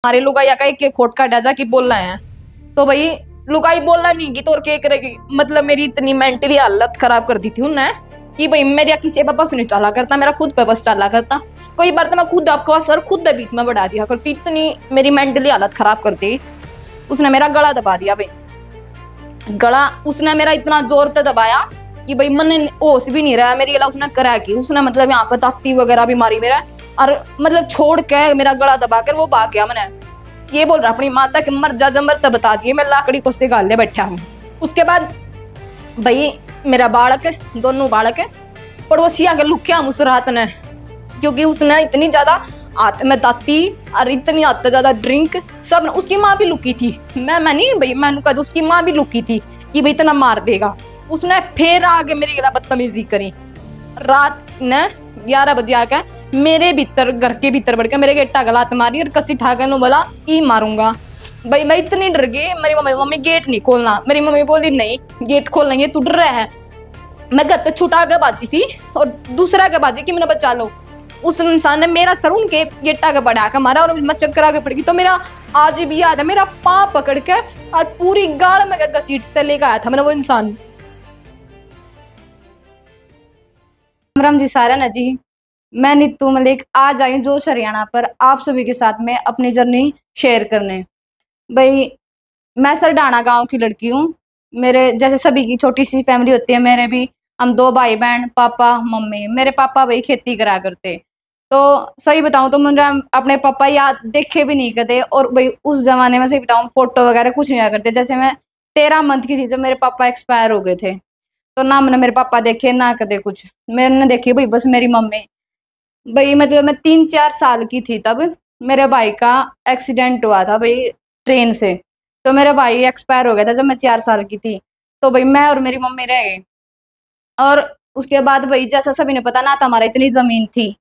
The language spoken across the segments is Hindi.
हमारे लुगाई का एक खोट काटा जा कि बोलना है, तो भाई लुगाई बोलना नहीं की तो और क्या करेगी। मतलब मेरी इतनी मेंटली हालत खराब कर दी थी उन्हें कि भाई मेरा किसी पे बस नहीं चला करता, मेरा खुद पे बस चला करता। कई बार तो मैं खुद आपको सर खुद बीच में बढ़ा दिया करती, इतनी मेरी मेंटली हालत खराब कर दी। उसने मेरा गला दबा दिया भाई, गला उसने मेरा इतना जोर से दबाया कि भाई मैंने होश भी नहीं रहा मेरी गला उसने करा की। उसने मतलब यहाँ पे ताकती वगैरह भी मारी मेरा, और मतलब छोड़ के मेरा गला दबा कर वो भाग गया। मैंने ये बोल रहा अपनी माता के मर जा जमर तब बता दिए, मैं लाकड़ी को सिगाल ले बैठा हूँ। उसके बाद भाई मेरा बालक दोनों बालक पड़ोसिया के लुकिया उस रात ने, क्योंकि उसने इतनी ज्यादा हाथ में दाती और इतनी हद से ज्यादा ड्रिंक सब। उसकी माँ भी लुकी थी, मैं नहीं भाई मैंने कहा उसकी माँ भी लुकी थी कि भाई इतना मार देगा। उसने फिर आगे मेरी गला बदतमीजी करी। रात ने 11 बजे आके मेरे भीतर घर के भीतर बढ़ के मेरे गेटा गलात मारी और कसी ठाकर नु बोला ई मारूंगा। भाई मैं इतनी डर गई। मेरी मम्मी गेट नहीं खोलना, मेरी मम्मी बोली नहीं गेट खोलना ये तू डर रहा है। मैं घर पे छुटा के बाजी थी और दूसरा के बाजी कि मैंने बचा लो। उस इंसान ने मेरा सर उनके गेटा के बढ़ा के मारा और मैं चक्कर आगे पड़ गई। तो मेरा आज भी याद है, मेरा पाँव पकड़ के और पूरी गाड़ में घसीट से लेकर आया था मैंने वो इंसान। राम जी सारा ना जी, मैं नीतू मलिक आज आई जोश हरियाणा पर आप सभी के साथ में अपनी जर्नी शेयर करने। भाई मैं सरडाना गांव की लड़की हूँ। मेरे जैसे सभी की छोटी सी फैमिली होती है, मेरे भी हम 2 भाई बहन, पापा मम्मी। मेरे पापा भाई खेती करा करते, तो सही बताऊं तो मुझे अपने पापा याद देखे भी नहीं करते। और भाई उस जमाने में सही बताऊं फोटो वगैरह कुछ नहीं आया करते। जैसे मैं 13 मंथ की थी जब मेरे पापा एक्सपायर हो गए थे, तो ना मैंने मेरे पापा देखे ना कदे कुछ मैंने देखी भाई बस मेरी मम्मी। भाई मतलब मैं 3-4 साल की थी तब मेरे भाई का एक्सीडेंट हुआ था भाई ट्रेन से। तो मेरा भाई एक्सपायर हो गया था जब मैं 4 साल की थी। तो भाई मैं और मेरी मम्मी रह गए। और उसके बाद भाई जैसा सभी ने पता ना था हमारा इतनी जमीन थी,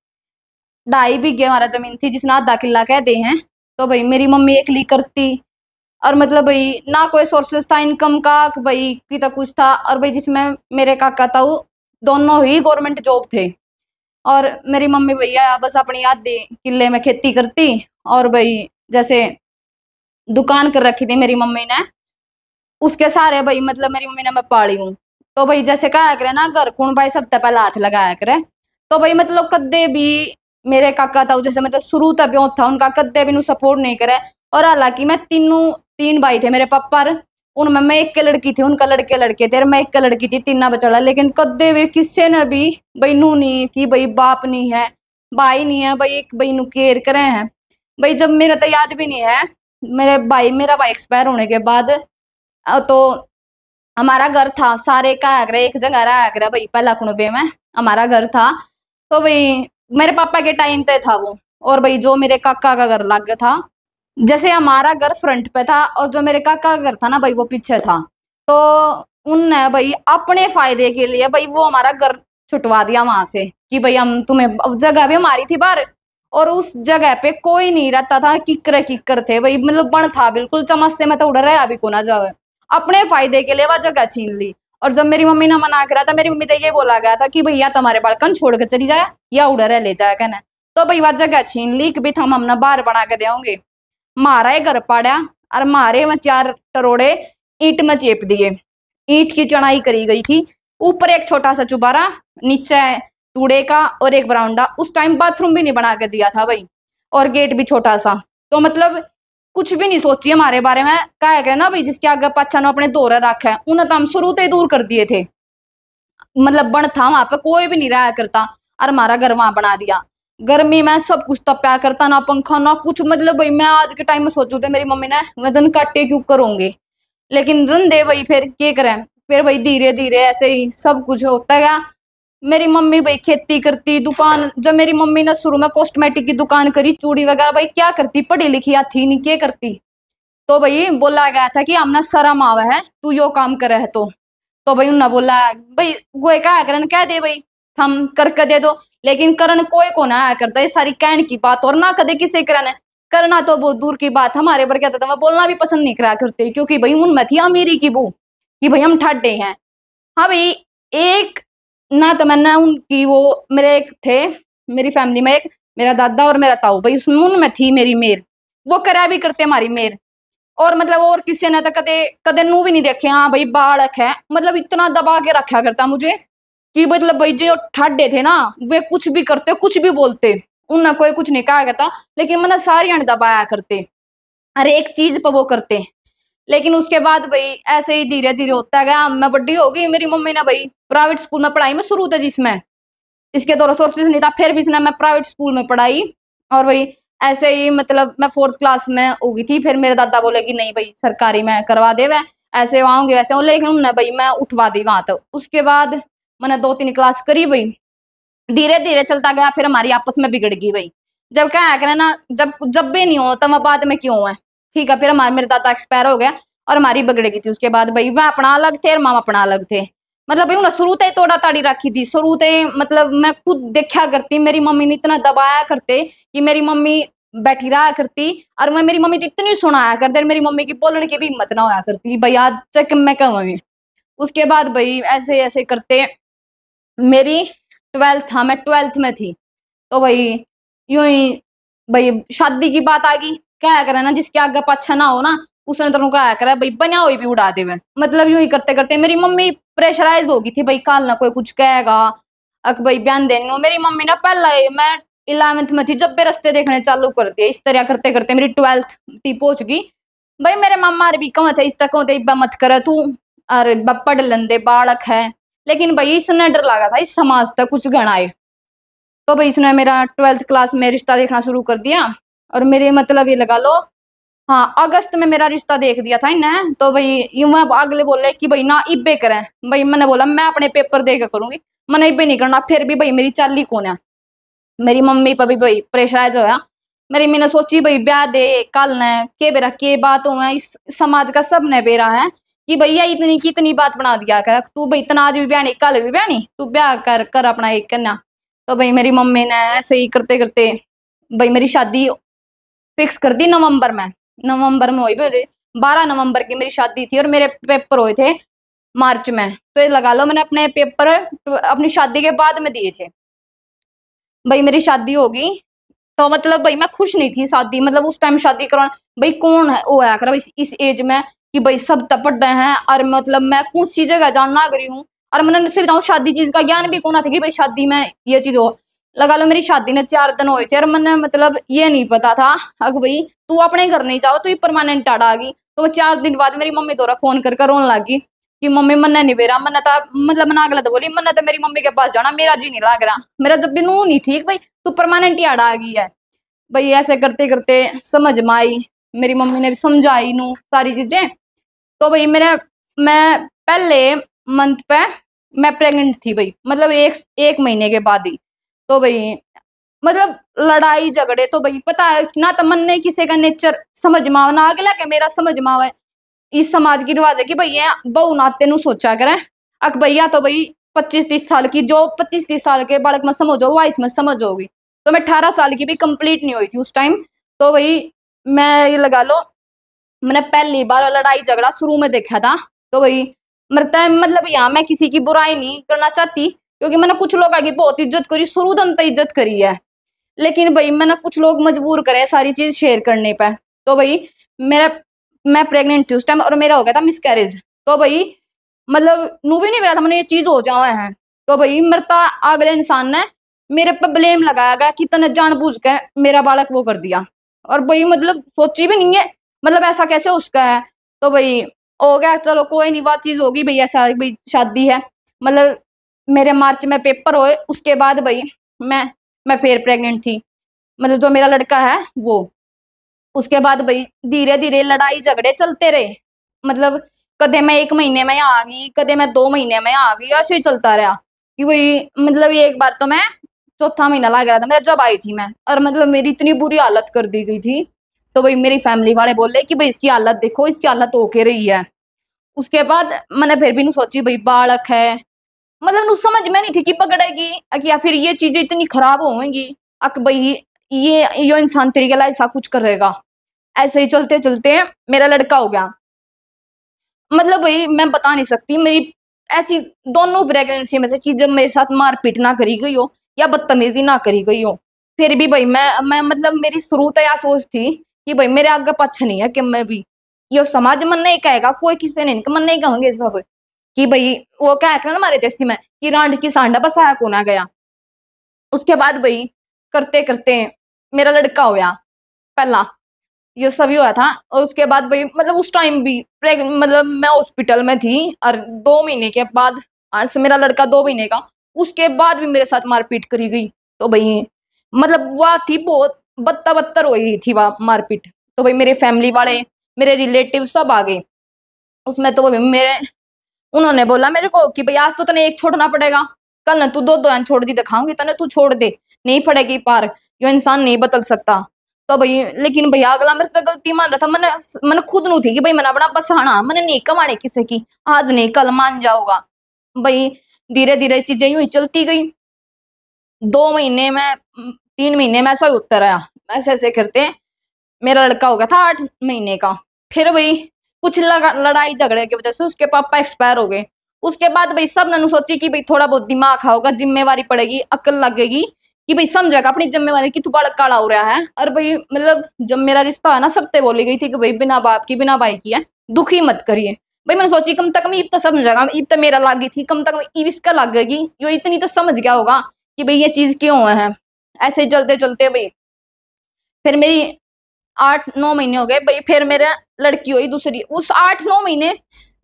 2.5 बीघे हमारा जमीन थी जिसने आधा किला कह दे हैं। तो भाई मेरी मम्मी एकली करती, और मतलब भाई ना कोई सोर्सेस था इनकम का भाई की तो कुछ था। और भाई जिसमें मेरे काका था वो दोनों ही गवर्नमेंट जॉब थे। और मेरी मम्मी भैया बस अपनी आधे किले में खेती करती। और भाई जैसे दुकान कर रखी थी मेरी मम्मी ने, उसके सारे भाई मतलब मेरी मम्मी ने मैं पाली हूँ। तो भाई जैसे कहा करे ना घर कौन भाई सबसे पहले हाथ लगाया करे। तो भाई मतलब कद्दे भी मेरे काका था जैसे मतलब शुरू तक ब्यों था उनका कद्दे भी सपोर्ट नहीं करे। और हालांकि मैं 3 भाई थे मेरे पापा, उनमें मैं एक के लड़की थी, उनका लड़के लड़के थे और मैं एक के लड़की थी, 3 बचड़ा। लेकिन कद्दे भी किसी ने भी भाई नू नहीं कि भाई बाप नहीं है भाई नहीं है भाई एक भाई नु केयर करे हैं। भाई जब मेरा तो याद भी नहीं है मेरा भाई एक्सपायर होने के बाद, तो हमारा घर था सारे का आगरा एक जगह रहा आगरा भाई पहला कुनबे में हमारा घर था। तो भाई मेरे पापा के टाइम पे था वो। और भाई जो मेरे काका का घर लग था, जैसे हमारा घर फ्रंट पे था और जो मेरे काका का घर था ना भाई वो पीछे था। तो उनने भाई अपने फायदे के लिए भाई वो हमारा घर छुटवा दिया वहां से कि भाई हम तुम्हें जगह भी हमारी थी बाहर। और उस जगह पे कोई नहीं रहता था, किक्कर किक्कर थे भाई मतलब बन था बिल्कुल चमच से मैं तो उड़ रहा अभी को ना जावे। अपने फायदे के लिए वह जगह छीन ली। और जब मेरी मम्मी ने मना करा था मेरी मम्मी तो ये बोला गया था कि भैया तुम्हारे बालकन छोड़ कर चली जाए या उड़े ले जाए कहना। तो भाई वह जगह छीन ली कि भाई हम हमने बाहर बना के देंगे। मारा है घर पाड़ा और मारे में 4 टरोड़े ईंट में चेप दिए। ईंट की चढ़ाई करी गई थी, ऊपर एक छोटा सा चुबारा, नीचे तूड़े का और एक बरामदा। उस टाइम बाथरूम भी नहीं बना के दिया था भाई, और गेट भी छोटा सा। तो मतलब कुछ भी नहीं सोची हमारे बारे में। कहा गया ना भाई जिसके आगे पाछा ने अपने दौरे रखा है उन्हें तो हम शुरू से दूर कर दिए थे। मतलब बन था वहां पे कोई भी नहीं रहा करता और हमारा घर वहां बना दिया। गर्मी में सब कुछ तपया करता, ना पंखा ना कुछ। मतलब भाई मैं आज के टाइम में सोचू थे मेरी मम्मी ने वजन काटे क्यों करोगे, लेकिन रन दे भाई फिर क्या करें। फिर भाई धीरे धीरे ऐसे ही सब कुछ होता गया। मेरी मम्मी भाई खेती करती, दुकान जब मेरी मम्मी ने शुरू में कॉस्मेटिक की दुकान करी चूड़ी वगैरह, भाई क्या करती पढ़ी लिखी या थी नहीं क्या करती। तो भाई बोला गया था कि हमने शर्म आवा है तू यो काम करे है। तो भाई उन्होंने बोला भाई कोई क्या करन कह दे भाई हम करके दे दो। लेकिन करण कोई को ना आया करता ये सारी कहने की बात, और ना कदे किसे करना करना तो बहुत दूर की बात। हमारे पर क्या था मैं बोलना भी पसंद नहीं करा करते, क्योंकि भाई उनमें थी अमीरी की वो कि भाई हम ठाडे हैं। हाँ भाई एक ना तमन्ना उनकी वो मेरे एक थे मेरी फैमिली में एक मेरा दादा और मेरा ताऊ, भाई उसमें उनमें थी मेरी मेर। वो करा भी करते हमारी मेर। और मतलब और किसी ने तो कदे कदे नू भी नहीं देखे, हाँ भाई बालक है, मतलब इतना दबा के रखा करता मुझे कि मतलब भाई जो ठाडे थे ना वे कुछ भी करते कुछ भी बोलते, उन्हें कोई कुछ नहीं कहा करता, लेकिन मैंने सारी अण दबाया करते, हर एक चीज पर वो करते। लेकिन उसके बाद भाई ऐसे ही धीरे धीरे होता गया, मैं बड़ी हो गई, मेरी मम्मी ने भाई प्राइवेट स्कूल में पढ़ाई में शुरू था जिसमें इसके तो रिसोर्सेज नहीं था, फिर भी इसने मैं प्राइवेट स्कूल में पढ़ाई। और भाई ऐसे ही मतलब मैं 4th क्लास में हो गई थी, फिर मेरे दादा बोले कि नहीं भाई सरकारी में करवा दे, वह ऐसे आऊंगे वैसे हो, लेकिन उन्होंने भाई मैं उठवा दी वहां तक। उसके बाद मैंने 2-3 क्लास करी भाई, धीरे धीरे चलता गया, फिर हमारी आपस में बिगड़ गई भाई। जब क्या है ना, जब जब भी नहीं हो तब बाद में क्यों है, ठीक है। फिर हमारे मेरे दादा एक्सपायर हो गया और हमारी बिगड़ गई थी। उसके बाद भाई वह अपना अलग थे और मामा अपना अलग थे, मतलब भाई उन्हें शुरू से तोड़ा ताड़ी रखी थी, शुरू से मतलब मैं खुद देखा करती, मेरी मम्मी ने इतना दबाया करते कि मेरी मम्मी बैठी रहा करती, और मैं मेरी मम्मी तो इतनी सुनाया करते, मेरी मम्मी की बोलने की भी हिम्मत ना होया करती भाई आज चक मैं कहूँ। उसके बाद भाई ऐसे ऐसे करते मेरी 12th, हाँ मैं 12th में थी, तो भाई यूं ही भाई शादी की बात आ गई। क्या करे ना जिसके आगे पाछा ना हो ना उसने तो कहा करे भाई बना हुई भी उड़ा दे, मतलब यूं ही करते करते मेरी मम्मी प्रेशराइज हो गई थी भाई, काल ना कोई कुछ कहेगा, अक भाई बयान देने को। मेरी मम्मी ना पहला मैं 11th में थी जब भी रास्ते देखने चालू कर दिए, इस तरह करते करते मेरी 12th थी पहुंच गई भाई। मेरे मामा भी कम थे इस तक इब्बा मत करे तू, अरे पढ़ लेंदे बालक है, लेकिन भाई इसने डर लगा था इस समाज तक कुछ गणाए। तो भाई इसने मेरा 12th क्लास में रिश्ता देखना शुरू कर दिया, और मेरे मतलब ये लगा लो हाँ अगस्त में मेरा रिश्ता देख दिया था इन्हें। तो भाई यूं अगले बोले कि भाई ना इब्बे करें, भाई मैंने बोला मैं अपने पेपर दे के करूंगी, मैंने इब्बे नहीं करना। फिर भी भाई मेरी चाली कौन है, मेरी मम्मी पर भी भाई प्रेशराइज होया। मेरी मैंने सोची भाई ब्याह दे कल ने के बेरा के बात हो, इस समाज का सब ने बेरा है कि भैया इतनी की इतनी बात बना दिया कर तू भाई, इतना आज भी ब्याह कल भी ब्याह, तू ब्याह कर कर अपना एक कन्या। तो भाई मेरी मम्मी ने ऐसे ही करते करते भाई मेरी शादी फिक्स कर दी नवंबर में। नवंबर में हुई मेरे 12 नवंबर की मेरी शादी थी, और मेरे पेपर हुए थे मार्च में। तो ये लगा लो मैंने अपने पेपर अपनी शादी के बाद में दिए थे। भाई मेरी शादी होगी तो मतलब भाई मैं खुश नहीं थी, शादी मतलब उस टाइम शादी करवाना भाई कौन है वो आया कर इस एज में कि भाई सब तपड़ रहे हैं, और मतलब मैं कौन सी जगह जानना गई हूँ, और मैंने सिर्फ बताऊँ शादी चीज का ज्ञान भी कौन था कि भाई शादी में ये चीज हो। लगा लो मेरी शादी ने 4 दिन हुए थे, और मैंने मतलब ये नहीं पता था अगर भाई तू अपने घर नहीं जाओ तो ये परमानेंट आड़ आ गई। तो वो 4 दिन बाद मेरी मम्मी दोरा फोन कर रोने लगी कि मम्मी मन्ने नहीं बेरा, मन्ने था मतलब मना गलत बोली, मन्ने तो मेरी मम्मी के पास जाना, मेरा जी नहीं लग रहा, मेरा जब भी नू नहीं थी भाई तू परमानेंट ही आड़ आ गई है। भाई ऐसे करते करते समझ में आई, मेरी मम्मी ने भी समझाई नू सारी चीजें। तो भाई मैं पहले मंथ पे मैं प्रेग्नेंट थी भाई, मतलब एक महीने के बाद ही। तो भाई मतलब लड़ाई झगड़े तो भाई पता है ना, तमन्ने किसी का नेचर समझ में आवे ना अगला के मेरा समझ में आवे। इस समाज की रिवाज है कि भाई ये बहु नाते नु सोचा करे, अक भैया तो भाई 25-30 साल की जो 25-30 साल के बालक में समझो वह इसमें समझ होगी। तो मैं 18 साल की भी कंप्लीट नहीं हुई थी उस टाइम। तो भाई मैं ये लगा लो मैंने पहली बार लड़ाई झगड़ा शुरू में देखा था। तो भाई मरता है मतलब यहाँ मैं किसी की बुराई नहीं करना चाहती, क्योंकि मैंने कुछ लोग आगे बहुत इज्जत करी, शुरू दन तक इज्जत करी है, लेकिन भाई मैंने कुछ लोग मजबूर करे सारी चीज शेयर करने पे। तो भाई मेरा मैं प्रेग्नेंट थी उस टाइम और मेरा हो गया था मिसकैरेज। तो भाई मतलब नू भी नहीं मिला था मैंने ये चीज हो जावे है। तो भाई मरता अगले इंसान ने मेरे पे ब्लेम लगाया गया कि तने जानबूझ के मेरा बालक वो कर दिया, और भाई मतलब सोची भी नहीं है मतलब ऐसा कैसे उसका है। तो भाई हो गया चलो कोई नहीं, बात चीज होगी भाई, ऐसा भाई शादी है। मतलब मेरे मार्च में पेपर हुए उसके बाद भाई मैं फिर प्रेग्नेंट थी, मतलब जो मेरा लड़का है वो। उसके बाद भाई धीरे धीरे लड़ाई झगड़े चलते रहे, मतलब कदे मैं 1 महीने में आ गई, कदे मैं 2 महीने में आ गई, ऐसे ही चलता रहा कि भाई मतलब एक बार तो मैं चौथा महीना लग रहा था मेरा जब आई थी मैं, और मतलब मेरी इतनी बुरी हालत कर दी गई थी। तो भाई मेरी फैमिली वाले बोले कि भाई इसकी हालत देखो, इसकी हालत होके रही है। उसके बाद मैंने फिर भी नहीं सोची भाई बालक है, मतलब उस समझ में नहीं थी कि पकड़ेगी या फिर ये चीजें इतनी खराब होंगी अक भाई ये इंसान तरीके ला ऐसा कुछ करेगा। ऐसे ही चलते चलते मेरा लड़का हो गया। मतलब भाई मैं बता नहीं सकती मेरी ऐसी दोनों प्रेगनेंसी में से कि जब मेरे साथ मारपीट ना करी गई हो या बदतमीजी ना करी गई हो, फिर भी भाई मैं मतलब मेरी शुरू तो यह सोच थी कि भाई मेरे आगे पछ नहीं है कि मैं भी यो समाज मन नहीं कहेगा, कोई किसी ने मन नहीं कहेंगे सब कि भाई वो क्या है ना हमारे देसी में कि रांड की सांडा बसाया को ना गया। उसके बाद भाई करते करते मेरा लड़का हो गया पहला, ये सभी हुआ था। और उसके बाद भाई मतलब उस टाइम भी मतलब मैं हॉस्पिटल में थी और 2 महीने के बाद आज से मेरा लड़का 2 महीने का, उसके बाद भी मेरे साथ मारपीट करी गई। तो भाई मतलब वह थी बहुत बदतर हो गई थी वह मारपीट। तो भाई मेरे फैमिली वाले मेरे रिलेटिव सब आ गए उसमें। तो भाई मेरे उन्होंने बोला मेरे को कि भाई आज तो तने एक छोड़ना पड़ेगा, कल ना तू दो दो छोड़ दी दिखाऊंगी तने, तू छोड़ दे नहीं पड़ेगी पार, जो इंसान नहीं बदल सकता। तो भाई लेकिन भैया अगला मेरे तो गलती मान रहा था, मैंने खुद नू थी कि भाई मैंने अपना बसाना, मैंने नहीं कमाने किसी की, आज नहीं कल मान जाऊंगा। भाई धीरे धीरे चीजें यूं ही चलती गई। 2 महीने में 3 महीने में ऐसा ही उत्तर आया, ऐसे ऐसे करते मेरा लड़का हो गया था 8 महीने का। फिर भाई कुछ लड़ाई झगड़े की वजह से उसके पापा एक्सपायर हो गए। उसके बाद भाई सब ने सोची कि भाई थोड़ा बहुत दिमाग खाओगा, जिम्मेवारी पड़ेगी, अकल लगेगी कि भाई समझेगा अपनी जिम्मेवारी की, तू बड़ा काला हो रहा है। और भाई मतलब जब मेरा रिश्ता है ना सबसे बोली गई थी कि भाई बिना बाप की बिना भाई की है, दुखी मत करिए। भाई मैंने सोची कम तक मैं ईब तो समझेगा, ईब तो मेरा लागी थी, कम तक ईब इसका लगेगी, यो इतनी तो समझ गया होगा कि भाई ये चीज क्यों है। ऐसे ही चलते चलते भाई फिर मेरी 8-9 महीने हो गए भाई, फिर मेरा लड़की हुई दूसरी। उस 8-9 महीने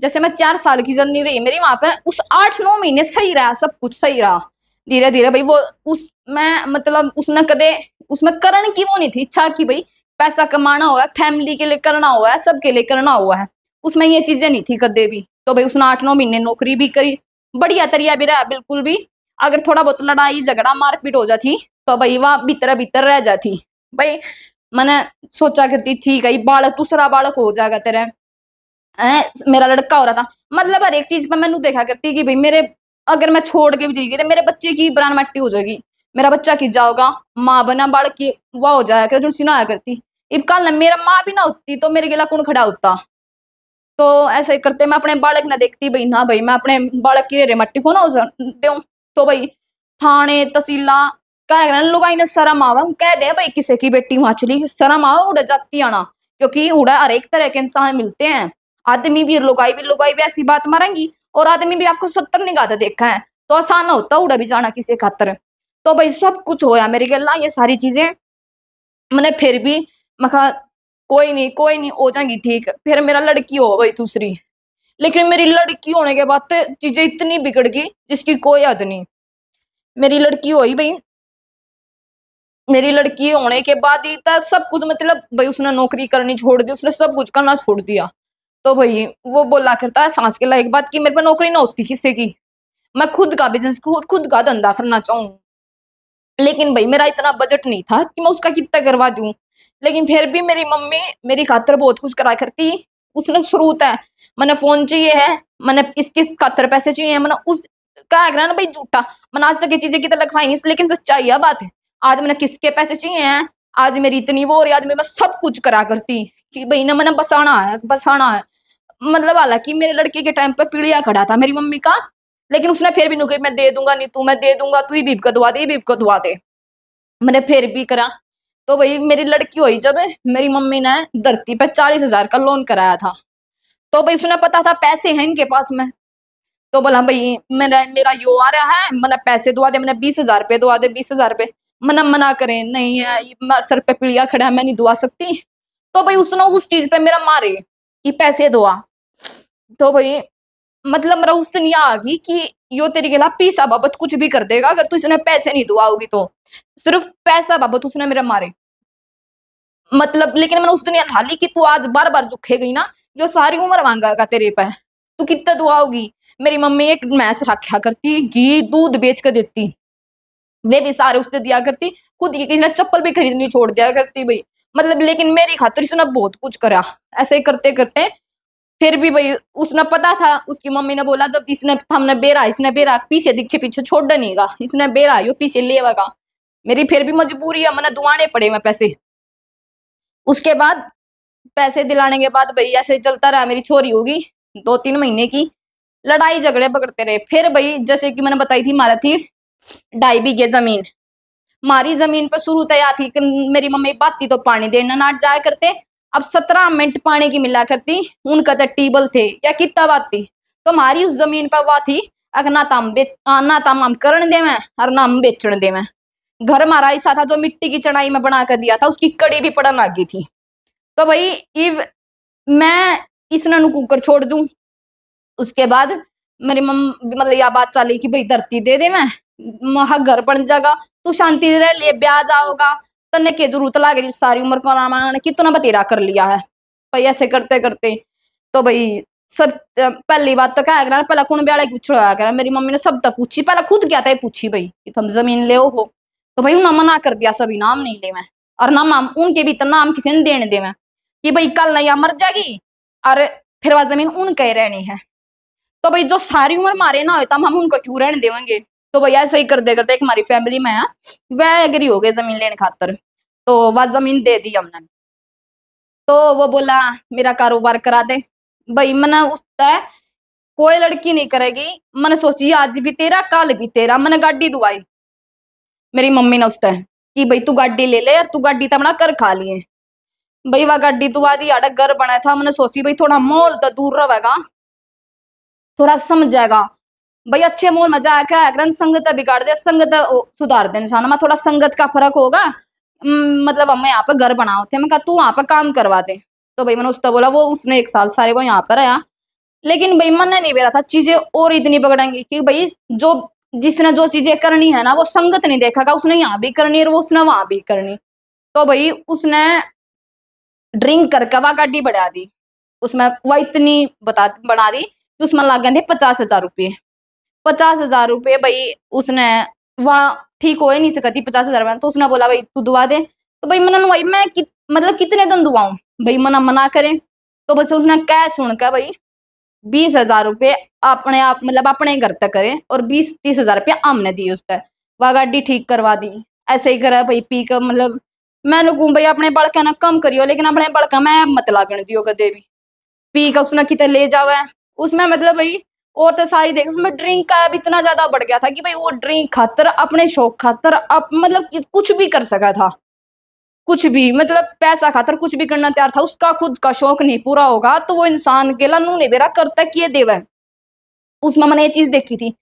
जैसे मैं 4 साल की जर्नी रही मेरी वहां पे, उस 8-9 महीने सही रहा, सब कुछ सही रहा। धीरे धीरे भाई वो उस मैं मतलब उसने कदे उसमें करण की वो नहीं थी इच्छा कि भाई पैसा कमाना हुआ है, फैमिली के लिए करना हुआ है, सबके लिए करना हुआ है, उसमें ये चीजें नहीं थी कदे भी। तो भाई उसने 8-9 महीने नौकरी भी करी, बढ़िया तरिया भी रहा बिल्कुल भी। अगर थोड़ा बहुत लड़ाई झगड़ा मारपीट हो जाती तो भाई वहां भीतर भीतर रह जाती। भाई मैंने सोचा करती ठीक है बालक दूसरा बालक हो जाएगा तेरे, मेरा लड़का हो रहा था। मतलब हर एक चीज पर मैंने देखा करती कि भाई मेरे अगर मैं छोड़ के भी चली गई तो मेरे बच्चे की बरान मट्टी हो जाएगी, मेरा बच्चा किस जाओगा, माँ बना बालक की वाह हो जाया कर जो ना आया करती। इब कल मेरा माँ भी ना होती तो मेरे गिला कौन खड़ा होता। तो ऐसे करते मैं अपने बालक ना देखती भाई ना भाई मैं अपने बालक की रे मट्टी को ना दूं। तो भाई थाने तहसीला कह लुगाई ने शर्म आवा कह दे भाई किसी की बेटी वहां चली शर्म आवा उड़ जाती आना, क्योंकि उड़ा हर एक तरह के इंसान मिलते हैं, आदमी भी लुगाई भी ऐसी बात मारेंगी और आदमी भी आपको 70 निगाह देखा है तो आसान होता उड़ा भी जाना किसी खातर। तो भाई सब कुछ होया मेरे गल्ला ये सारी चीजें, मैंने फिर भी मखा कोई नहीं हो जाएंगी ठीक। फिर मेरा लड़की हो गई दूसरी, लेकिन मेरी लड़की होने के बाद तो चीजें इतनी बिगड़ गई जिसकी कोई हद नहीं। मेरी लड़की हुई भाई, मेरी लड़की होने के बाद ही था सब कुछ मतलब भाई उसने नौकरी करनी छोड़ दी, उसने सब कुछ करना छोड़ दिया। तो भाई वो बोला करता है सांस के लायक बात कि मेरे पे नौकरी ना होती किसी की, मैं खुद का बिजनेस खुद का धंधा करना चाहूँ। लेकिन भाई मेरा इतना बजट नहीं था कि मैं उसका कितना करवा दूं। लेकिन फिर भी मेरी मम्मी मेरी खातर बहुत कुछ करा करती। उसने शुरू है मैंने फोन चाहिए है, मैंने किस किस खातर पैसे चाहिए, मैंने उस क्या ना भाई झूठा मैंने आज तक ये चीजें कितना लिखवाई नहीं, लेकिन सच्चाई है बात है। आज मैंने किसके पैसे चाहिए हैं, आज मेरी इतनी वो और आज मैं सब कुछ करा करती कि भाई ना मैंने बसाना है। मतलब हालांकि मेरे लड़के के टाइम पे पीड़िया खड़ा था मेरी मम्मी का, लेकिन उसने फिर भी नुकी मैं दे दूंगा नहीं तू मैं दे दूंगा तू ही बीप का दुआ दे बीप का दुआ दे, मैंने फिर भी करा। तो भाई मेरी लड़की हुई जब मेरी मम्मी ने धरती पे 40,000 का लोन कराया था। तो भाई उसने पता था पैसे हैं इनके पास में, तो बोला भाई मेरा मेरा यो आ रहा है मैंने पैसे दुआ दे, मैंने 20,000 रुपये दुआ दे 20,000 रुपये, मना करे नहीं है ये सर पे पीड़िया खड़ा है मैं नहीं दुआ सकती। तो भाई उसने उस चीज पे मेरा मारे कि पैसे दुआ। तो भाई मतलब मेरा उस दिन आ गई कि यो तेरे खिलाफ पैसा बाबत कुछ भी कर देगा अगर तू इसने पैसे नहीं दुआओगी तो, सिर्फ पैसा बाबत उसने मेरे मारे। मतलब लेकिन मैंने उस दिन यार हाली कि तू आज बार बार झुके गई ना जो सारी उम्र मांगा तेरे पे, तू कितना दुआओगी। मेरी मम्मी एक मैस रखा करती घी दूध बेच कर देती, वे भी सारे उससे दिया करती, खुद की किसी ने चप्पल भी खरीदनी छोड़ दिया करती भाई। मतलब लेकिन मेरी खातिर इसने बहुत कुछ करा। ऐसे करते करते फिर भी भाई उसने पता था, उसकी मम्मी ने बोला जब इसने बेरा पीछे दिखे पीछे छोड़ नहीं इसने बेरा यो पीछे लेगा। मेरी फिर भी मजबूरी है मैंने दुआने पड़े मैं पैसे। उसके बाद पैसे दिलाने के बाद भाई ऐसे चलता रहा, मेरी छोरी होगी 2-3 महीने की, लड़ाई झगड़े पकड़ते रहे। फिर भाई जैसे कि मैंने बताई थी हमारा थी 2.5 बीघे जमीन, हमारी जमीन पर शुरू तैयार थी कि मेरी मम्मी बाती तो पानी देना ना जाया करते। अब 17 मिनट पानी की मिला करती, उनका तो टीबल थे या कितना बात थी। तो हमारी उस जमीन पर हुआ थी अगर ना तम हम करण देवे और ना हम बेचण देवे। घर हमारा ऐसा था जो मिट्टी की चढ़ाई में बना कर दिया था, उसकी कड़ी भी पड़न लगी थी। तो भाई इव मैं इस ननु कुकर छोड़ दूं, उसके बाद मेरी मतलब यह बात चली कि भाई धरती दे दे मैं घर बन जाएगा, तू शांति रह ले, ब्याज आओगा, तन्ने के जरूरत लागे सारी उम्र को रामायण कितना बतेरा कर लिया है। भाई ऐसे करते करते तो भाई सब पहली बात तो क्या है पहला कौन ब्याह की उछड़ा कर मेरी मम्मी ने सब तक पूछी, पहले खुद क्या था पूछी भाई कि तुम जमीन ले हो। तो भाई उन्होंने मना कर दिया, सभी नाम नहीं ले मैं, और नाम उनके भी तो नाम किसी ने देने दे मैं कि भाई कल ना या मर जाएगी और फिर वह जमीन उनके रहनी है। तो भाई जो सारी उम्र मारे ना होता हम उनको क्यों रहने देंगे। तो भैया ऐसे ही करते करते एक हमारी फैमिली में है वह एग्री हो गए जमीन लेने खातर, तो वह जमीन दे दी हमने। तो वो बोला मेरा कारोबार करा दे। भाई मैंने उससे कोई लड़की नहीं करेगी, मैंने सोची आज भी तेरा कल भी तेरा। मैंने गाड़ी दुआई मेरी मम्मी ने उससे कि भाई तू गाड़ी ले ले और तू गाड़ी तो अपना कर खा लिए। भाई वह गाड़ी दुआ दी, आड़ा घर बना था। मैंने सोची भाई थोड़ा मोल तो दूर रहेगा, थोड़ा समझ जाएगा। भाई अच्छे मोल मजा आया संगत बिगाड़ दे, संगत सुधार दे इंसान में, थोड़ा संगत का फर्क होगा। मतलब हमें यहाँ पे घर बनाओ थे, मैं कहा तू वहां पर काम करवा दे। तो भाई मैंने उससे बोला, वो उसने 1 साल सारे वो यहाँ पर आया, लेकिन भाई मन नहीं बेरा था चीजें और इतनी बिगड़ेंगी कि भाई जो जिसने जो चीजें करनी है ना वो संगत नहीं देखा, उसने यहाँ भी करनी और वो उसने वहां भी करनी। तो भाई उसने ड्रिंक करके वह गाड़ी बढ़ा दी, उसमें वह इतनी बढ़ा दी कि उसमें लग गए थे 50,000 रुपये। 50,000 रुपये भाई उसने वह ठीक हो ही नहीं सकती 50,000 में। तो उसने बोला भाई तू दुआ दे। तो भाई मैंने भाई मैं मतलब कितने दिन दुआऊं, भाई मना करे। तो बस उसने क्या सुनकर भाई 20,000 रुपये अपने आप मतलब अपने घर तक करे और 20-30,000 रुपये हमने दिए उससे, वह गाड़ी ठीक करवा दी। ऐसे ही करा भाई पी कर मतलब मैंने कहूँ भाई अपने बड़का ना कम करियो, लेकिन अपने बड़का मैं मत लागण दियो कदे भी। पी का उसने कितने ले जावे उसमें मतलब भाई और तो सारी देख उसमें ड्रिंक का अब इतना ज्यादा बढ़ गया था कि भाई वो ड्रिंक खातर अपने शौक खातर अब मतलब कुछ भी कर सका था, कुछ भी मतलब पैसा खातर कुछ भी करना तैयार था। उसका खुद का शौक नहीं पूरा होगा तो वो इंसान अकेला नू नहीं बेरा करता किए देवे। उसमें मैंने ये चीज देखी थी,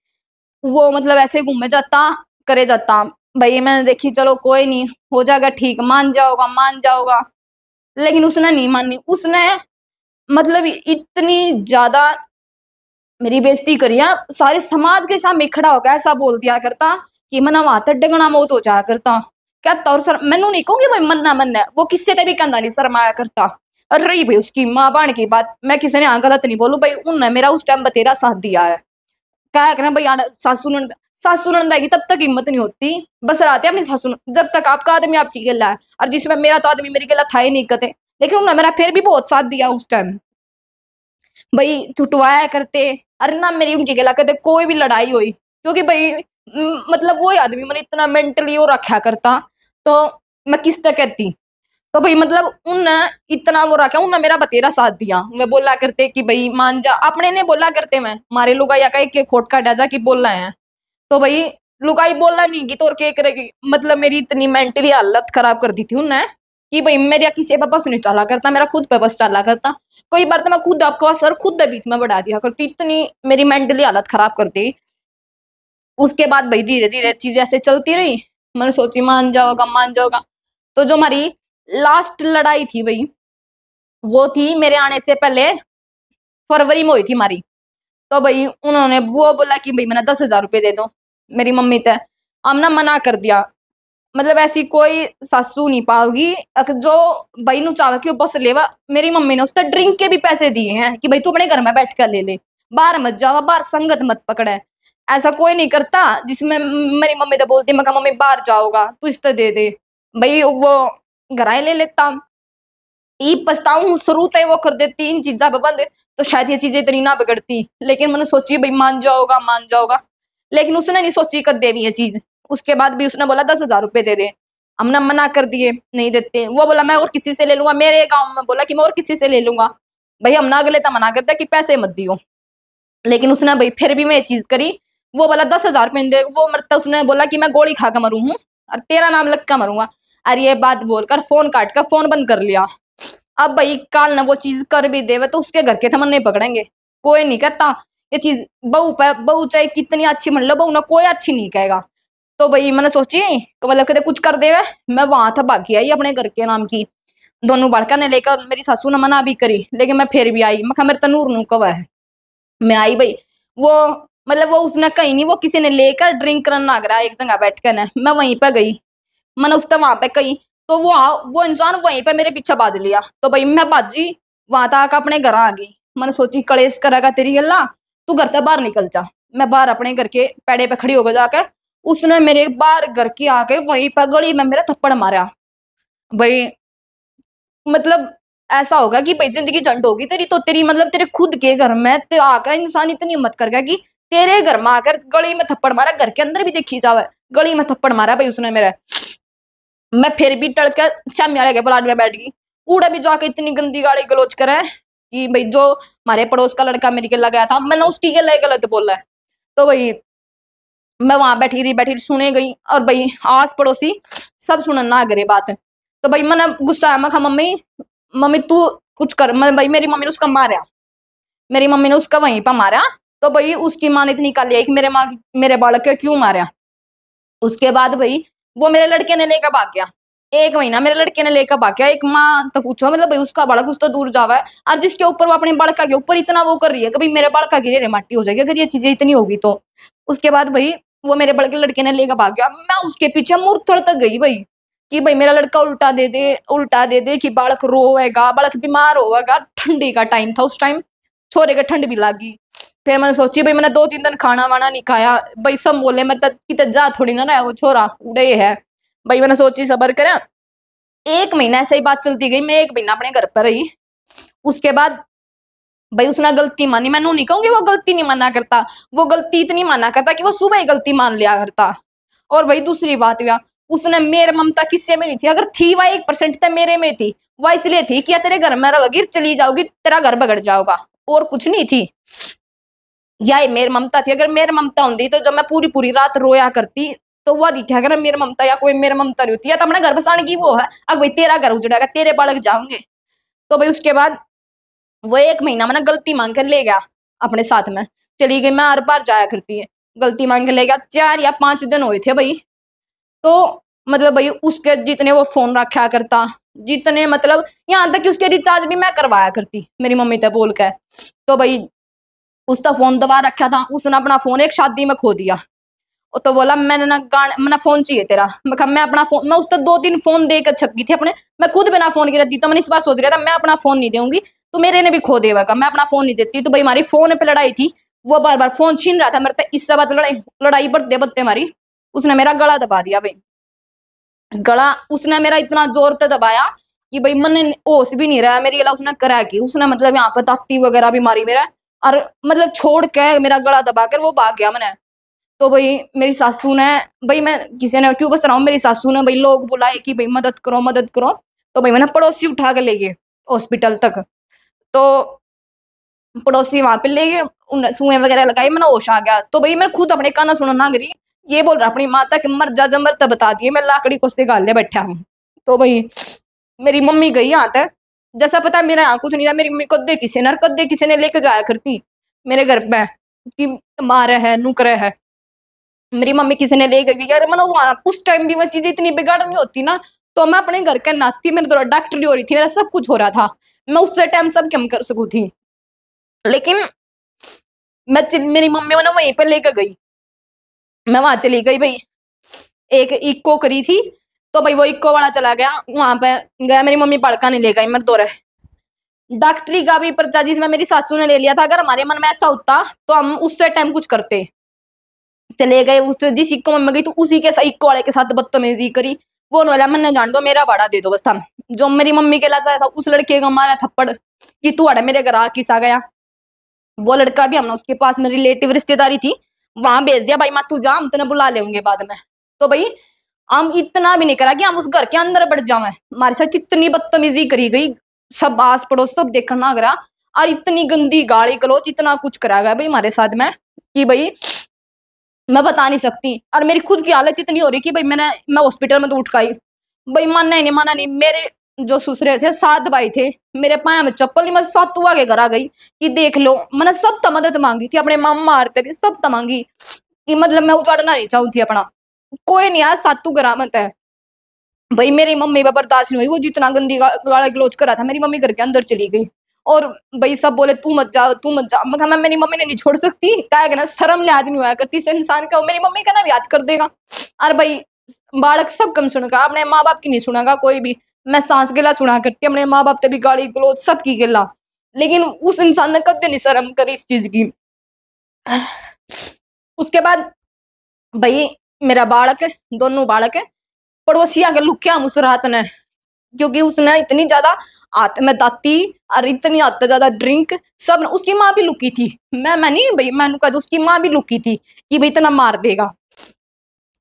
वो मतलब ऐसे घूमे जाता करे जाता। भाई मैंने देखी चलो कोई नहीं हो जाएगा ठीक, मान जाओगा, लेकिन उसने नहीं मानी। उसने मतलब इतनी ज्यादा मेरी बेइज्जती करी है, सारे समाज के सामने खड़ा होकर ऐसा बोल दिया करता कि मना वहां तक डगना मौत हो जाया करता। कहता और सर मैनू नहीं कहूंगी भाई मन्ना मन है, वो किससे तभी कहता नहीं शर्माया करता। और रही भाई उसकी माँ बाण की बात, मैं किसी ने गलत नहीं बोलू भाई, उनने मेरा उस टाइम बतेरा साथ दिया है। क्या करें भाई सासू नंद आएगी तब तक हिम्मत नहीं होती, बस रहते अपनी सासू जब तक आपका आदमी आपकी गला है। और जिसमें मेरा तो आदमी मेरी गला था ही नहीं कते, लेकिन उन्होंने मेरा फिर भी बहुत साथ दिया उस टाइम। भाई छुटवाया करते, अरे ना मेरी उनकी गला कहते कोई भी लड़ाई हुई, क्योंकि भाई मतलब वो आदमी मैंने इतना मेंटली वो रखा करता तो मैं किस तक कहती। तो भाई मतलब उन इतना वो रखा, उनने मेरा बतेरा साथ दिया। मैं बोला करते कि भाई मान जा, अपने ने बोला करते मैं मारे लोग या कहीं खोट का डाजा की बोल रहे हैं। तो भाई लुगाई बोलना नहीं की तो और क्या करेगी, मतलब मेरी इतनी मेंटली हालत खराब कर दी थी उनने कि भाई मेरा किसी पे बस नहीं चला करता, मेरा खुद पे बस चला करता। कई बार तो मैं खुद आपको असर खुद बीच में बढ़ा दिया करती, इतनी मेरी मेंटली हालत खराब कर दी। उसके बाद भाई धीरे धीरे चीजें ऐसे चलती रही, मैंने सोची मान जाओगा। तो जो हमारी लास्ट लड़ाई थी भाई वो थी मेरे आने से पहले, फरवरी में हुई थी हमारी। तो भाई उन्होंने वो बोला कि भाई मैंने 10,000 रुपये दे दो, मेरी मम्मी थे। हमने मना कर दिया, मतलब ऐसी कोई सासू नहीं पाओगी जो भाई नु चाहे कि बस लेवा। मेरी मम्मी ने उससे ड्रिंक के भी पैसे दिए हैं कि भाई तू अपने घर में बैठ कर ले ले, बाहर मत जावा, बाहर संगत मत पकड़े। ऐसा कोई नहीं करता जिसमें मेरी मम्मी तो बोलती मैं मम्मी बाहर जाओगा तू इस दे दे, भाई वो घर ले लेता। ई पछताऊ शुरू तय वो कर देती इन चीजा पे बंद तो शायद ये चीजें इतनी ना बिगड़ती। लेकिन मैंने सोची भाई मान जाओगा, लेकिन उसने नहीं सोची कद भी ये चीज। उसके बाद भी उसने बोला 10,000 रुपये दे दे, हमने मना कर दिए नहीं देते। वो बोला मैं और किसी से ले लूंगा, मेरे गाँव में बोला कि मैं और किसी से ले लूंगा। भाई हम ना अगले तो मना करते कि पैसे मत दियो, लेकिन उसने भाई फिर भी मैं ये चीज करी। वो बोला 10,000 रुपये दे, वो मरता उसने बोला कि मैं गोली खा कर मरू हूँ, और तेरा नाम लग के मरूंगा। और ये बात बोलकर फोन काट कर फोन बंद कर लिया। अब भाई काल ना वो चीज कर भी देवे तो उसके घर के थमन नहीं पकड़ेंगे, कोई नहीं कहता ये चीज। बहू पे बहू चाहे कितनी अच्छी मान लो, बहू ना कोई अच्छी नहीं कहेगा। तो भाई मैंने सोची कि मतलब कहते कुछ कर देवे। मैं वहां था भागी आई अपने घर के नाम की, दोनों बड़का ने लेकर। मेरी सासू ने मना भी करी लेकिन मैं फिर भी आई। मैं कहा मेरे तनूर नू कवा है। मैं आई भाई। वो मतलब वो उसने कहीं नहीं, वो किसी ने लेकर ड्रिंक करना लग रहा एक जगह बैठ कर ना, मैं वहीं पे गई। मैंने उसने वहां पे कही तो वो इंसान वहीं पे मेरे पीछे बाज लिया। तो भाई मैं बाजी वहां तक अपने घर आ गई। मैंने सोची कलेश करेगा तेरी गल्ला, तू घर से बाहर निकल जा। मैं बाहर अपने घर के पेड़े पे खड़ी होकर जाकर, उसने मेरे बाहर घर के आके वहीं पर गली में मेरा थप्पड़ मारा। भाई मतलब ऐसा होगा कि भाई जिंदगी झंड होगी तेरी, तो तेरी मतलब तेरे खुद के घर में आकर इंसान इतनी हिम्मत कर गया कि तेरे घर में आकर गली में थप्पड़ मारा। घर के अंदर भी देखी जावे, गली में थप्पड़ मारा भाई उसने मेरा। मैं फिर भी टड़ कर सामने वाले के प्लाट में बैठ गई। उड़ा भी जाके इतनी गंदी गाली गलोच करे कि भाई जो हमारे पड़ोस का लड़का मेरी गला गया था, मैंने उसकी गला गलत बोला है। तो भाई मैं वहां बैठी रही सुने गई। और भाई आस पड़ोसी सब सुनना ना करे बात। तो भाई मैंने गुस्सा आया, मैं कहा मम्मी मम्मी तू कुछ कर। मैं भाई मेरी मम्मी ने उसका मारा, मेरी मम्मी ने उसका वहीं पर मारा। तो भाई उसकी माँ ने इतनी निकाली कि मेरे माँ मेरे बालक को क्यों मारा। उसके बाद भाई वो मेरे लड़के ने लेकर भाग गया। 1 महीना मेरे लड़के ने लेकर भाग गया। एक माँ तो पूछो मतलब भाई उसका बालक कुछ तो दूर जावा है, और जिसके ऊपर वो अपने बालका के ऊपर इतना वो कर रही है कि भाई मेरे बालका की रे माटी हो जाएगी अगर ये चीजें इतनी होगी तो। उसके बाद भाई वो मेरे बड़के लड़के ने लेकर भाग गया। मैं उसके पीछे मूर्छित तक गई भाई कि भाई मेरा लड़का उल्टा दे दे कि बालक रोएगा, बालक बीमार होगा। ठंडी का टाइम था उस टाइम, छोरे के ठंड भी लगी। फिर मैंने सोची भाई मैंने 2-3 दिन खाना वाना नहीं खाया। भाई सब बोले मेरे तक कि जा थोड़ी ना रहा वो छोरा उड़े है। भाई मैंने सोची सबर करें। 1 महीना ऐसे ही बात चलती गई। मैं 1 महीना अपने घर पर रही। उसके बाद भाई उसने गलती मानी। मैं नहीं कहूंगी वो गलती नहीं माना करता, वो गलती इतनी माना करता कि वो सुबह ही गलती मान लिया करता। और भाई दूसरी बात यह, उसने मेरे ममता किससे में नहीं थी, अगर थी वह 1% तो मेरे में थी। वह इसलिए थी कि या तेरे घर में रहोगी चली जाओगी तेरा घर बगड़ जाओगा, और कुछ नहीं थी। या मेरी ममता थी। अगर मेरी ममता होती तो जब मैं पूरी पूरी रात रोया करती तो वह दिखा अगर मेरी ममता या कोई मेरी ममता नहीं होती, या तो अपने घर बसाने की वो है अब भाई तेरा घर उजड़ेगा तेरे बालक जाओगे। तो भाई उसके बाद वो 1 महीना मैंने गलती मांग कर ले गया अपने साथ में। चली गई, मैं हर बार जाया करती है, गलती मांग के ले गया। 4 या 5 दिन हुए थे भाई। तो मतलब भाई उसके जितने वो फोन रखा करता, जितने मतलब यहाँ तक कि उसके रिचार्ज भी मैं करवाया करती मेरी मम्मी से बोल के। तो भाई उसका फोन दबा रखा था, उसने अपना फोन एक शादी में खो दिया। तो बोला मैंने ना गाने मैंने फोन चाहिए तेरा। मैं कहा मैं अपना फोन, मैं उसको 2-3 फोन दे कर छक गई थी अपने। मैं खुद बिना फोन की रहती तो मैंने इस बार सोच रहा था मैं अपना फोन नहीं दूंगी तो मेरे ने भी खो देगा का, मैं अपना फोन नहीं देती। तो भाई हमारी फोन पे लड़ाई थी, वो बार बार फोन छीन रहा था मेरे। इससे बात लड़ाई लड़ाई बढ़ते बढ़ते हमारी उसने मेरा गला दबा दिया भाई। गला उसने मेरा इतना जोर से दबाया कि भाई मैंने होश भी नहीं रहा मेरी गला उसने करा की। उसने मतलब यहाँ पे ताकती वगैरह भी मारी मेरा, और मतलब छोड़ के मेरा गला दबा कर वो भाग गया मैंने। तो भाई मेरी सासू ने, भाई मैं किसी ने क्यों बस रहा हूँ, मेरी सासू ने भाई लोग बुलाए कि भाई मदद करो मदद करो। तो भाई मैंने पड़ोसी उठा के ले गए हॉस्पिटल तक। तो पड़ोसी वहां पे ले गए, उन सुई वगैरह लगाई, मैंने होश आ गया। तो भाई मैं खुद अपने काना सुनना गरी, ये बोल रहा अपनी माता कि मर जा, जब मर तब बता दिए मैं लाकड़ी को से गाल ले बैठा हूँ। तो भाई मेरी मम्मी गई यहाँ तक, जैसा पता मेरा यहाँ कुछ नहीं था। मेरी मम्मी कद्दे किसी ने लेके जाया करती मेरे घर पे कि मारे है नुकरे है। मेरी मम्मी किसी ने ले गई यार, मैंने वहां उस टाइम भी वो चीजें इतनी बिगाड़ नहीं होती ना, तो मैं अपने घर के नाती मेरे द्वारा डॉक्टरी हो रही थी, मेरा सब कुछ हो रहा था, मैं उससे टाइम सब कम कर सकू थी। लेकिन मेरी मम्मी ने वहीं पे लेकर गई, मैं वहां चली गई भाई। एक इको करी थी तो भाई वो इको वाला चला गया, वहां पे गया मेरी मम्मी पड़का नहीं ले गई मेरे दौरे। डॉक्टरी का भी पर्चा जिसमें मेरी सासू ने ले लिया था, अगर हमारे मन में ऐसा होता तो हम उससे टाइम कुछ करते। चले गए उस जिस इक्को में गई तो उसी के इक्को वाले के साथ बदतमीजी करी। वो बोला मैंने जान दो मेरा भाड़ा दे दो बस था। जो मेरी मम्मी के लाता था उस लड़के का मारा थप्पड़ कि तू अड़ा मेरे घर आ किसा गया। वो लड़का भी हमने उसके पास में रिलेटिव रिश्तेदारी थी वहां भेज दिया, भाई मत तू जा हम तेने बुला लेंगे बाद में। तो भाई हम इतना भी नहीं करा कि हम उस घर के अंदर बढ़ जावे, हमारे साथ इतनी बदतमीजी करी गई, सब आस पड़ोस सब देखना गया, और इतनी गंदी गाली गलोच इतना कुछ करा गया भाई हमारे साथ में कि भाई मैं बता नहीं सकती। और मेरी खुद की हालत इतनी हो रही कि भाई मैं हॉस्पिटल में तो उठ गई। भाई मानना ही नहीं, माना नहीं। मेरे जो ससुरे थे 7 भाई थे, मेरे पाया में चप्पल नहीं, मैं सातों आगे घर आ गई कि देख लो। मैंने सब तो मदद मांगी थी, अपने मामा मारते भी सब तो मांगी कि मतलब मैं उजाड़ना नहीं चाहती अपना। कोई नहीं आज सातू करामत है। भाई मेरी मम्मी पर बर्दाश्त नहीं हुई, वो जितना गंदी गाला गलौज करा था, मेरी मम्मी घर के अंदर चली गई। और भाई सब बोले तू मत जा तू मत जा। मैं कहा, मैं मेरी मम्मी ने नहीं छोड़ सकती, क्या है ना, शर्म लिहाज नहीं हुआ करती इस इंसान का, मेरी मम्मी का ना याद कर देगा। और भाई बालक सब कम सुनेगा, अपने माँ बाप की नहीं सुनेगा कोई भी। मैं सांस गिला सुना करती अपने माँ बाप तभी गाली गलौज सबकी गिला, लेकिन उस इंसान ने कभी नहीं शर्म करी इस चीज की। उसके बाद भाई मेरा बालक है, दोनों बालक है, पड़ोसिया के लुकिया मुसरात ने, क्योंकि उसने इतनी ज्यादा हाथ में दाती और इतनी हद ज्यादा ड्रिंक सब उसकी माँ भी लुकी थी। मैं नहीं भाई, मैंने कहा उसकी माँ भी लुकी थी कि भाई इतना मार देगा।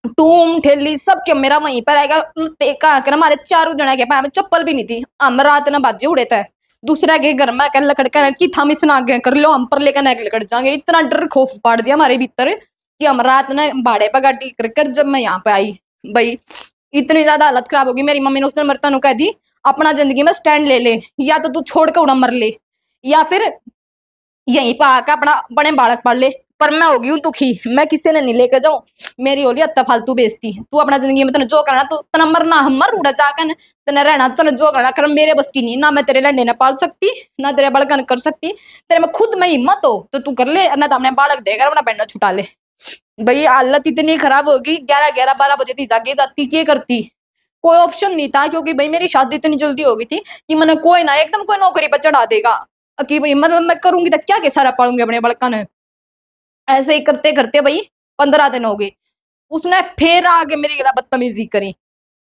टूम ठेली सब के मेरा वहीं पर आएगा। कहा कर हमारे चारों जने के पाए में चप्पल भी नहीं थी, हम रात न बाजे उड़े थे। दूसरा के घर में कह लकड़ कर कि थम इस आगे कर लो, हम पर लेकर ना लकड़ जाएंगे। इतना डर खौफ पाड़ दिया हमारे भीतर कि हम रात ने भाड़े पर गाड़ी कर जब मैं यहाँ पे आई भाई इतनी ज्यादा हालत खराब होगी। मेरी मम्मी ने उस दिन मरता नु कह दी अपना जिंदगी में स्टैंड ले ले, या तो तू छोड़ के उड़ा मर ले, या फिर यहीं पर आकर अपना बड़े बालक पढ़ ले। पर मैं होगी हूँ दुखी, मैं किसी ने नहीं लेकर जाऊं। मेरी होली अत्ता फालतू बेचती, तू अपना जिंदगी में तने जो करना तू तना मरना हम मर उड़ा चाकन तने रहना तने जो करना कर, मेरे बस की नहीं। ना मैं तेरे लंडे ने पाल सकती, ना तेरे बड़कन कर सकती। तेरे में खुद में हिम्मत हो तो तू कर ले, ना तो अपने बालक देकर अपना पेंडा छुटा ले। भाई हालत इतनी खराब होगी, 11-11-12 बजे थी जागे जाती क्या करती, कोई ऑप्शन नहीं था। क्योंकि भाई मेरी शादी इतनी जल्दी हो गई थी कि मैंने कोई ना एकदम कोई नौकरी पर चढ़ा देगा कि भाई मतलब मैं करूंगी तो क्या के सारा पालूंगी अपने बड़कन। ऐसे ही करते करते भाई 15 दिन हो गए। उसने फिर आगे मेरी गला बदतमीजी करी।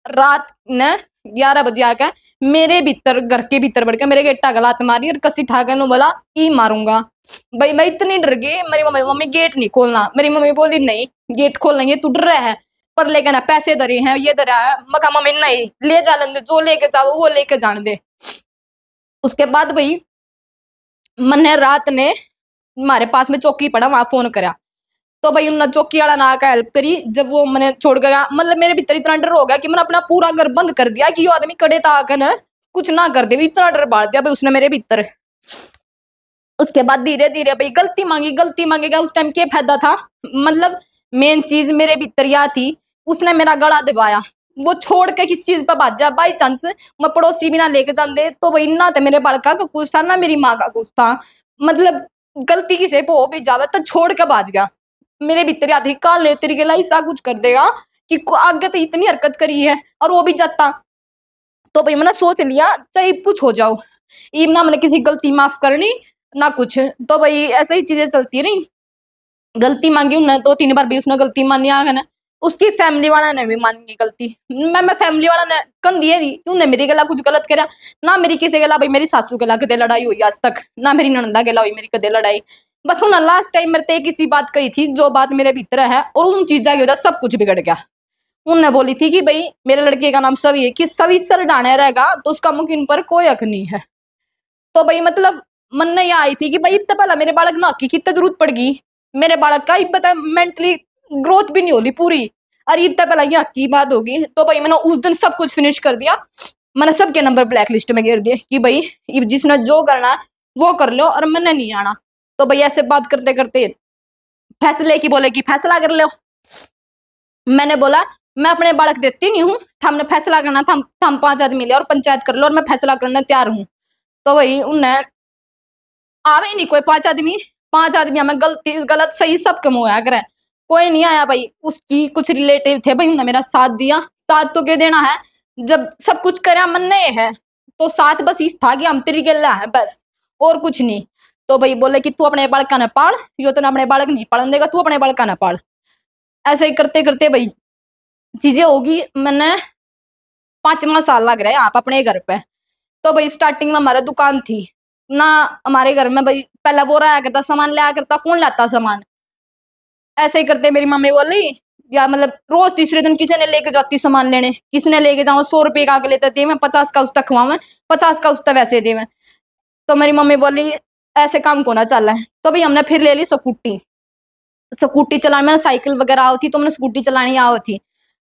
रात ने 11 बजे आकर मेरे भीतर घर के भीतर बढ़ के मेरे गेटा गलात मारी और कसी ठाकर नु बोला ई मारूंगा। भाई मैं इतनी डर गई, मेरी मम्मी मम्मी गेट नहीं खोलना। मेरी मम्मी बोली नहीं गेट खोल लेंगे, तू डर रहा है पर लेके ना पैसे धरे हैं ये धरा है। मका मम्मी नहीं ले जा लेंगे, जो लेके जाओ वो लेके जाने दे। उसके बाद भाई मैंने रात ने हमारे पास में चौकी पड़ा वहां फोन करा, तो भाई उन्होंने चौकी वाला ना का हेल्प करी। जब वो मैंने छोड़ गया मतलब मेरे भीतर इतना डर हो गया कि मैंने अपना पूरा घर बंद कर दिया कि यो आदमी कड़े ताक न कुछ ना कर दे, इतना डर बांट दिया भाई उसने मेरे भीतर। उसके बाद धीरे धीरे भाई गलती मांगेगा उस टाइम क्या फायदा था। मतलब मेन चीज मेरे भीतर यह थी, उसने मेरा गला दबाया। वो छोड़ के किस चीज पर भाजा, बाई चांस मैं पड़ोसी भी ना लेके जाते तो भाई ना तो मेरे बालका का कुछ था ना मेरी माँ का कुछ था। मतलब गलती किसी पे हो भी जावे तो छोड़ के भाज गया। मेरे भीतर आती काल ले तेरी गला ऐसा कुछ कर देगा कि आगे तो इतनी हरकत करी है और वो भी जाता। तो भाई मैंने सोच लिया चाहे कुछ हो जाओ, इब ना मैंने किसी गलती माफ करनी ना कुछ। तो भाई ऐसे ही चीजें चलती रही। गलती मांगी उन्होंने 2-3 बार भी उसने गलती मानी आगे ना, उसकी फैमिली वाला ने भी मानी गलती। मैं फैमिली वाला ने कन दिए दी तूने मेरी गला कुछ गलत करा ना, मेरी किसी गला भाई मेरी सासू गला कदे लड़ाई हुई आज तक ना, मेरी ननदा गला हुई मेरी कदे लड़ाई। बस उन्हें लास्ट टाइम मेरे ते किसी बात कही थी जो बात मेरे भीतर है और उन चीजा की वजह सब कुछ बिगड़ गया। उनने बोली थी कि भाई मेरे लड़के का नाम सवी है, कि सवी सर डाने रहेगा तो उसका मुख इन पर कोई हक नहीं है। तो भाई मतलब मन में यह आई थी कि भाई इतना पहला मेरे बालक ना की कितनी जरूरत पड़गी, मेरे बालक का पता मेंटली ग्रोथ भी नहीं होली पूरी, और इतना पहला यहाँ की बात होगी। तो भाई मैंने उस दिन सब कुछ फिनिश कर दिया। मैंने सबके नंबर ब्लैक लिस्ट में गिर दिए कि भाई जिसने जो करना है वो कर लो और मैंने नहीं आना। तो भाई ऐसे बात करते करते फैसले की बोले कि फैसला कर लो। मैंने बोला मैं अपने बालक देती नहीं हूँ, हमने फैसला करना था, हम 5 आदमी ले और पंचायत कर लो और मैं फैसला करने तैयार हूँ। तो भाई उन्हें आवे नहीं कोई 5 आदमी, 5 आदमी हमें गलती गलत सही सब कम होया करे, कोई नहीं आया भाई। उसकी कुछ रिलेटिव थे भाई उन्होंने मेरा साथ दिया। साथ तो क्या देना है जब सब कुछ करा मन ने है, तो साथ बस इस था कि हम तेरी गला है बस और कुछ नहीं। तो भाई बोले कि तू अपने बालका न पाल, यो तो अपने बालक नहीं पालन देगा, तू अपने बालका न पाल। ऐसे ही करते करते भाई चीजें होगी। मैंने 5वां साल लग रहा है आप अपने घर पे। तो भाई स्टार्टिंग में हमारा दुकान थी ना, हमारे घर में भाई पहला वो रहा करता सामान लिया करता, कौन लाता सामान। ऐसे ही करते मेरी मम्मी बोली या मतलब रोज तीसरे दिन किसी ने लेके जाती सामान लेने, किसी ने लेके जाओ 100 रुपये का आगे लेते थे, मैं 50 का उसका खुआवे 50 का उसका वैसे दे। तो मेरी मम्मी बोली ऐसे काम को ना चल है। तो भाई हमने फिर ले ली स्कूटी। स्कूटी चलाने, मैंने साइकिल वगैरह आओ थी तो मैंने स्कूटी चलानी आओ थी।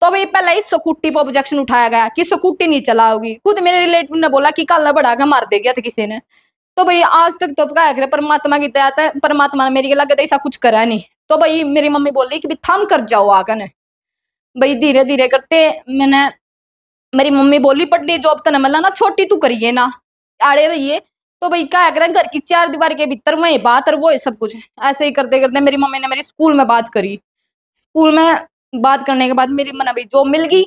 तो भाई पहले ही स्कूटी पर ऑब्जेक्शन उठाया गया कि स्कूटी नहीं चलाओगी। खुद मेरे रिलेटिव ने बोला कि काला बढ़ा के मार दे गया था किसी ने। तो भाई आज तक तो क्या करे, परमात्मा की दया है, परमात्मा ने मेरी लगे ऐसा कुछ करा नहीं। तो भाई मेरी मम्मी बोली कि भाई थम कर जाओ आगे ने। भाई धीरे धीरे करते मैंने, मेरी मम्मी बोली बड़ी जॉब तो न मिला ना, छोटी तू करिए ना, आड़े रहिए। तो भाई क्या करें, घर की चार दीवार के भीतर वही बात और वो सब कुछ। ऐसे ही करते करते मेरी मम्मी ने मेरी स्कूल में बात करी। स्कूल में बात करने के बाद मेरी मन भाई जॉब मिल गई,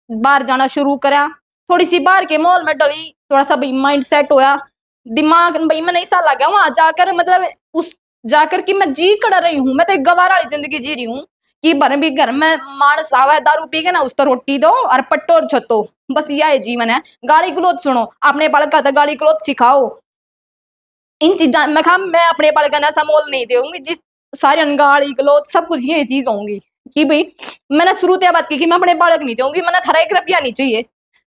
बाहर जाना शुरू करा। थोड़ी सी बाहर के माहौल में डली, थोड़ा सा भाई माइंड सेट होया, दिमाग भाई मैं नहीं सा लग गया वहां जाकर। मतलब उस जाकर कि मैं जी कड़ रही हूँ, मैं तो एक गवार वाली जिंदगी जी रही हूँ कि भर भी घर में मानस आवा दारू पी के ना उस तो रोटी दो और पट्टो और छतो, बस यह जीवन है। गाली गलौज सुनो, अपने बालक का गाली गलौज सिखाओ, इन चीजा मैं कहा मैं अपने बालक का ऐसा मोल नहीं दूंगी जिस सारे गाली गलौज सब कुछ ये चीज होंगी कि भाई मैंने शुरू से बात की कि मैं अपने बालक नहीं दूंगी, मैंने थारा 1 रुपया नहीं चाहिए।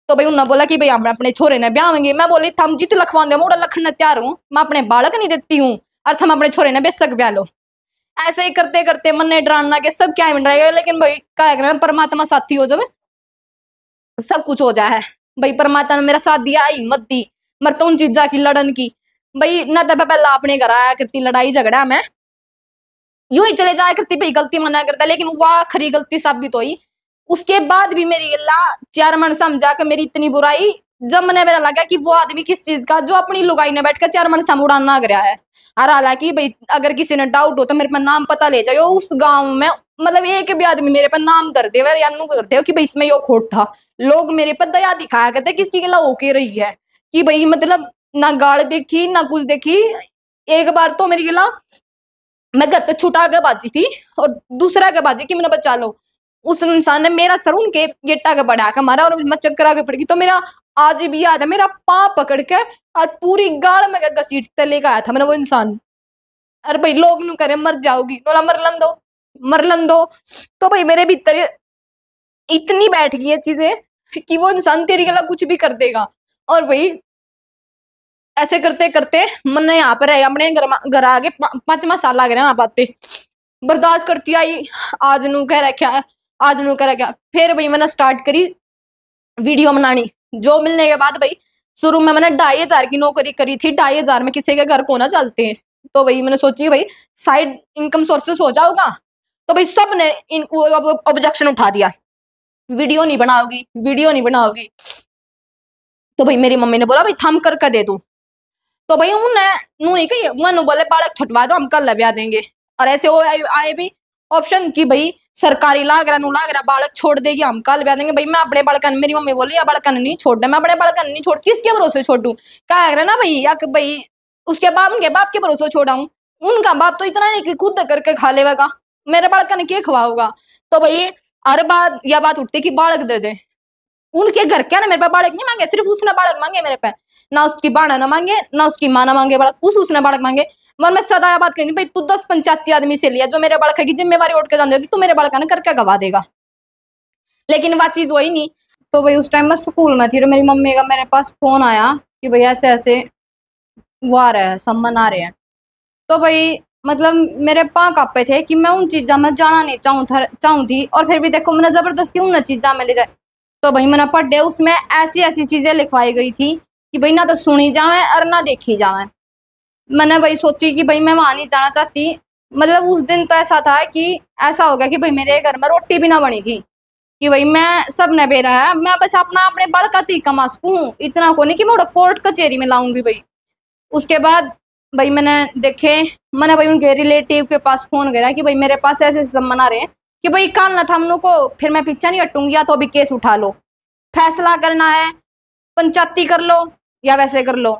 तो भाई उन्होंने बोला कि भाई हम अपने छोरे ने ब्याहेंगे। मैं बोली थम जित लखवा दो मोड़ा लखन तैयार हूँ, मैं अपने बालक नहीं देती हूँ और थम अपने छोरे ने बेशक ब्याह लो। ऐसे ही करते करते मन ने डराना के सब क्या बन रहेगा, लेकिन भाई क्या करें, परमात्मा साथी हो जाए सब कुछ हो जाए। भाई परमात्मा ने मेरा साथ दिया, हिम्मत दी, मर तो उन चीजा की लड़न की। भाई न तो पहला अपने घर आया करती लड़ाई झगड़ा में यूं ही चले जाया करती, भाई गलती मना करता, लेकिन वह खरी गलती साबित हुई। उसके बाद भी मेरी अल्लाह चार मन समझा कर मेरी इतनी बुराई, जब मैंने मेरा लगा कि वो आदमी किस चीज का जो अपनी लुगाई ने बैठकर चार मन सम उड़ाना गया है। और हालांकि भाई अगर किसी ने डाउट हो तो मेरे पर नाम पता ले जाओ उस गांव में, मतलब एक भी आदमी मेरे पर नाम कर दे या नु कर दे कि भाई इसमें यो खोट था। लोग मेरे पर दया दिखाया करते किसकी गला होके रही है कि भाई मतलब ना गाड़ देखी ना कुछ देखी। एक बार तो मेरी गिला मैं घर पे छुटा के बाजी थी और दूसरा के बाजी कि मैंने बचा लो, उस इंसान ने मेरा सर उनके गेटा के बढ़ा के मारा और मैं चक्कर आगे पड़ गई। तो मेरा आज भी याद है, मेरा पाँव पकड़ के और पूरी गाड़ में घसीट ते लेकर आया था मैंने वो इंसान। अरे भाई लोग नू करे मर जाओगी, बोला मर लन दो मर लन दो। तो भाई मेरे भीतर इतनी बैठ गई है चीजें कि वो इंसान तेरी गला कुछ भी कर देगा। और भाई ऐसे करते करते मैंने यहाँ पर अपने घर आगे 5वां साल लग रहा है बातें बर्दाश्त करती आई। आज नू कह रखा, आज नू कह रखा, फिर भाई मैंने स्टार्ट करी वीडियो बनानी। जो मिलने के बाद भाई शुरू में मैंने 2,500 की नौकरी करी थी, 2,500 में किसी के घर को ना चलते हैं। तो भाई मैंने सोची भाई साइड इनकम सोर्सेस हो जाओगा। तो भाई सब ने ऑब्जेक्शन उठा दिया, वीडियो नहीं बनाओगी वीडियो नहीं बनाओगी। तो भाई मेरी मम्मी ने बोला भाई थम कर दे दूं। तो भाई उन्हें नू नहीं कही मनु बोले बालक छुटवा दो हम कल ब्याह देंगे। और ऐसे हो आए भी ऑप्शन की भाई सरकारी लाग रहा बालक छोड़ देगी हम कल ब्याह देंगे। भाई मैं अपने बालकन, मेरी मम्मी बोली या बालकन नहीं छोड़ना, मैं अपने बालकन नहीं छोड़, किसके भरोसे छोड़ू, कह रहा ना भाई या भाई उसके बाप उनके बाप के भरोसे छोड़ाऊं। उनका बाप तो इतना नहीं कि खुद करके खा लेगा, मेरे बालकन के खवाऊगा। तो भाई हर बात यह बात उठती कि बालक दे दे, उनके घर क्या ना मेरे पे बालक नहीं मांगे, सिर्फ उसने बालक मांगे मेरे पे, ना उसकी बाणा ना मांगे ना उसकी माँ ना मांगे बालक, उसने बालक मांगे। मन में सदा बात कही भाई तू 10 पंचायती आदमी से लिया जो मेरे बालक की जिम्मेवारी उठ के जान देगी, तू मेरे बालक ने करके गवा देगा, लेकिन वह चीज वही नहीं। तो भाई उस टाइम मैं स्कूल में थी और मेरी मम्मी का मेरे पास फोन आया कि भाई ऐसे ऐसे वो आ रहे हैं सम्मन आ रहे हैं। तो भाई मतलब मेरे पाँव कांपे थे कि मैं उन चीजा में जाना नहीं चाहूँ थी, और फिर भी देखो मैंने जबरदस्ती उन चीजा में ले जाए। तो भाई मैंने पढ़े उसमें ऐसी ऐसी चीजें लिखवाई गई थी कि भाई ना तो सुनी जावे और ना देखी जावे। मैंने भाई सोची कि भाई मैं वहां नहीं जाना चाहती। मतलब उस दिन तो ऐसा था कि ऐसा हो गया कि भाई मेरे घर में रोटी भी ना बनी थी कि भाई मैं सब ने बेरा है, मैं बस अपना अपने बल का ती कमा सकूं, इतना को नहीं कि मैं कोर्ट कचहरी में लाऊंगी भाई। उसके बाद भाई मैंने भाई उनके रिलेटिव के पास फोन करा कि भाई मेरे पास ऐसे सम्मन आ रहे हैं कि भाई काल ना था हम लोग को, फिर मैं पीछा नहीं हटूंगी, या तो अभी केस उठा लो, फैसला करना है पंचायती कर लो या वैसे कर लो।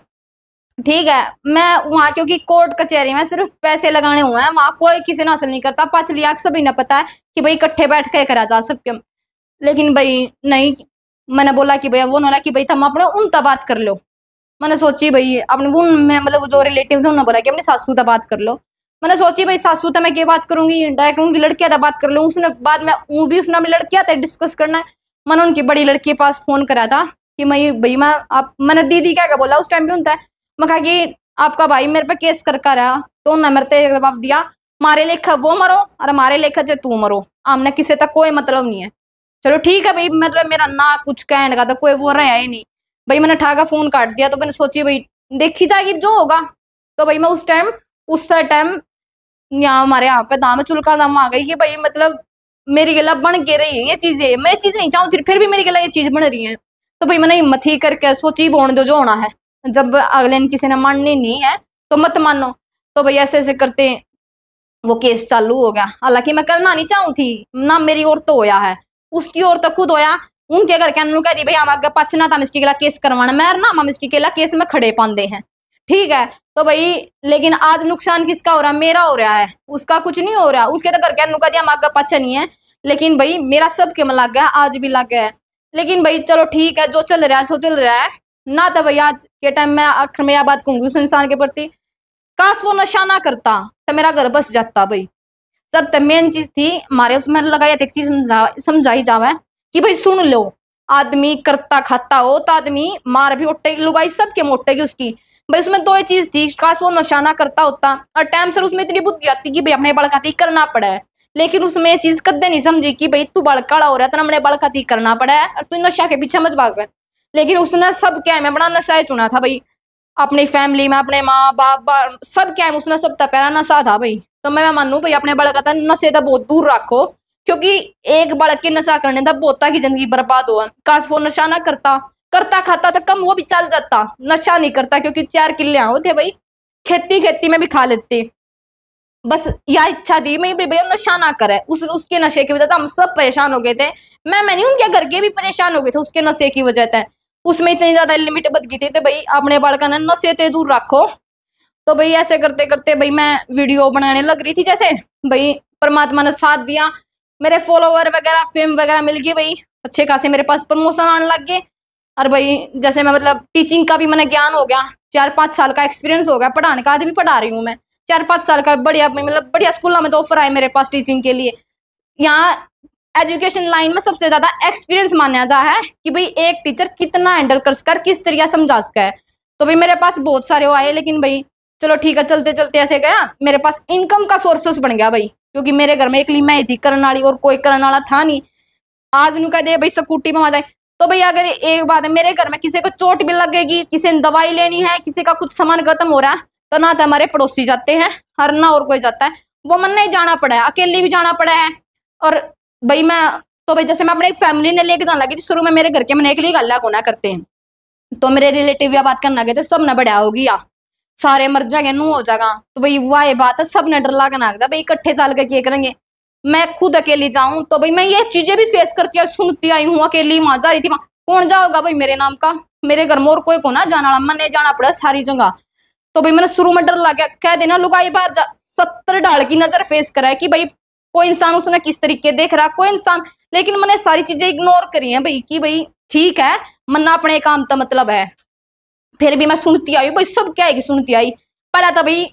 ठीक है, मैं वहां क्योंकि कोर्ट कचहरी में सिर्फ पैसे लगाने हुए हैं, वहां कोई किसी ने हासिल नहीं करता, 5 लाख सभी ने पता है कि भाई इकट्ठे बैठ के करा जा सकते। लेकिन भाई नहीं, मैंने बोला कि भैया वो ना कि भाई तुम अपने उन तक बात कर लो। मैंने सोची भाई अपने उन में मतलब जो रिलेटिव थे उन्होंने बोला कि अपनी सासू तक बात कर लो। मैंने सोची भाई सासू तक मैं क्या बात करूंगी, डायरेक्ट उनकी लड़कियां तक बात कर लूँ। उसने बाद में वो भी उसने अपनी लड़कियां तक डिस्कस करना है। मैंने उनकी बड़ी लड़की के पास फोन करा था कि भाई मैं आप, मैंने दीदी क्या बोला उस टाइम भी उनता है, मैं कहा कि आपका भाई मेरे पे केस कर रहा। तो उन्होंने मेरे से जवाब दिया मारे लेखा वो मरो और हमारे लेखा जो तू मरो, हमने किसी तक कोई मतलब नहीं है। चलो ठीक है भाई, मतलब मेरा ना कुछ कहने का था, कोई वो रहा ही नहीं भाई। मैंने ठाका फोन काट दिया, तो मैंने सोची भाई देखी जाएगी जो होगा। तो भाई मैं उस टाइम यहाँ हमारे यहाँ पे दाम चुलका दाम आ गई कि भाई मतलब मेरी गला बन के रही है ये चीजें, मैं चीज नहीं चाहूँ फिर भी मेरी गला ये चीज बन रही है। तो भाई मैंने हिम्मत ही करके सोची बोन दो जो होना है, जब अगले दिन किसी ने माननी नहीं है तो मत मानो। तो भाई ऐसे ऐसे करते वो केस चालू हो गया। हालांकि मैं करना नहीं चाहूँ थी ना, मेरी ओर तो होया है, उसकी ओर तो खुद होया। उनके घर के कह दी भाई हम आगे पचना था मिस्टी केला केस करवाना, मैं ना हम मिस्टी केला केस में खड़े पांदे हैं, ठीक है। तो भाई लेकिन आज नुकसान किसका हो रहा है, मेरा हो रहा है, उसका कुछ नहीं हो रहा। उसके तो घर के कह दिया हम आगे पच नहीं है, लेकिन भाई मेरा सबके में लग गया, आज भी लग गया है। लेकिन भाई चलो ठीक है, जो चल रहा है सो चल रहा है ना। तो भाई आज के टाइम में आखिर में यह बात कहूंगी उस इंसान के प्रति, काश वो नशा ना करता तो मेरा घर बस जाता भाई। सब मेन चीज थी हमारे उसमें लगाया एक चीज समझाई जावे कि भाई सुन लो, आदमी करता खाता हो तो आदमी मार भी उठेगी, लुगाई सबके मोटेगी उसकी। भाई उसमें दो ही चीज थी, काश वो नशा ना करता होता और टाइम से उसमें इतनी बुद्धि आती कि भाई अपने बाल खाती करना पड़ा है। लेकिन उसमें ये चीज कदे नहीं समझी कि भाई तू बाल काला हो रहा है तो अपने बाल खाती करना पड़ा है और तू नशा के पीछे मत भाग। लेकिन उसने सब क्या है मैं बड़ा नशा ही चुना था भाई, अपनी फैमिली में अपने माँ बाप सब क्या है उसने सब पहला नशा था भाई। तो मैं मानू भाई अपने बालक का नशे तो बहुत दूर रखो, क्योंकि एक बालक के नशा करने का बहुता की जिंदगी बर्बाद हुआ। काश वो नशा ना करता, करता खाता तो कम वो भी चल जाता, नशा नहीं करता क्योंकि 4 किले होते भाई, खेती में भी खा लेते। बस यह इच्छा थी मैं भैया नशा ना करे, उसके नशे की वजह से हम सब परेशान हो गए थे। मैं नहीं उनके घर के भी परेशान हो गए थे उसके नशे की वजह से। उसमें इतनी ज्यादा लिमिट बद गई थी तो भाई अपने बालका ने नशे से दूर रखो। तो भाई ऐसे करते करते भाई मैं वीडियो बनाने लग रही थी, जैसे भाई परमात्मा ने साथ दिया, मेरे फॉलोवर वगैरह फेम वगैरह मिल गई भाई, अच्छे खासे मेरे पास प्रमोशन आने लग गए। और भाई जैसे मैं मतलब टीचिंग का भी मैंने ज्ञान हो गया, 4-5 साल का एक्सपीरियंस हो गया, पढ़ाने का आज भी पढ़ा रही हूँ मैं, 4-5 साल का बढ़िया मतलब बढ़िया स्कूलों में तो ऑफर आए मेरे पास टीचिंग के लिए। यहाँ एजुकेशन लाइन में सबसे ज्यादा एक्सपीरियंस माना जा है कि भाई एक टीचर कितना हैंडल कर किस तरीके समझा सका है। तो भाई मेरे पास बहुत सारे वो आए, लेकिन भाई चलो ठीक है, चलते चलते ऐसे गया मेरे पास इनकम का सोर्सेस बन गया भाई, क्योंकि मेरे घर में एकली मैं ही थी करने वाली और कोई करने वाला था नहीं। आज नु कह दे भाई स्कूटी में आ जाए, तो भाई अगर एक बात है मेरे घर में किसी को चोट भी लगेगी, किसी ने दवाई लेनी है, किसी का कुछ सामान खत्म हो रहा है, तो ना तो हमारे पड़ोसी जाते हैं और ना और कोई जाता है, वो मन नहीं जाना पड़ा है, अकेले भी जाना पड़ा है। और भाई मैं तो भाई जैसे मैं अपने फैमिली ने लेके जाने लगी, शुरू में मेरे घर के मैंने एक गल्ला कोना करते हैं, तो मेरे रिलेटिव या बात करना गए थे, सब ने बढ़िया होगी या सारे मर जाएंगे नू हो जाएगा। तो भाई वाह ये बात है, सब ने डर लगा नागदा भाई इकट्ठे चल के क्या करेंगे, मैं खुद अकेली जाऊं। तो भाई मैं ये चीजें भी फेस करती है सुनती आई हूँ, अकेली वहां जा रही थी, वहां कौन जाओगा भाई मेरे नाम का, मेरे घर में और कोई को ना जाना वाला, मैंने जाना पड़ा सारी जगह। तो भाई मैंने शुरू में डर लग गया, कह देना लुगाई बाहर जा, 70 ढाल की नजर फेस करा है कि भाई कोई इंसान उसने किस तरीके देख रहा कोई इंसान। लेकिन मैंने सारी चीजें इग्नोर करी है भाई कि भाई ठीक है मन्ना अपने काम का मतलब है। फिर भी मैं सुनती आई भाई, सब क्या है कि सुनती आई। पहला तो भाई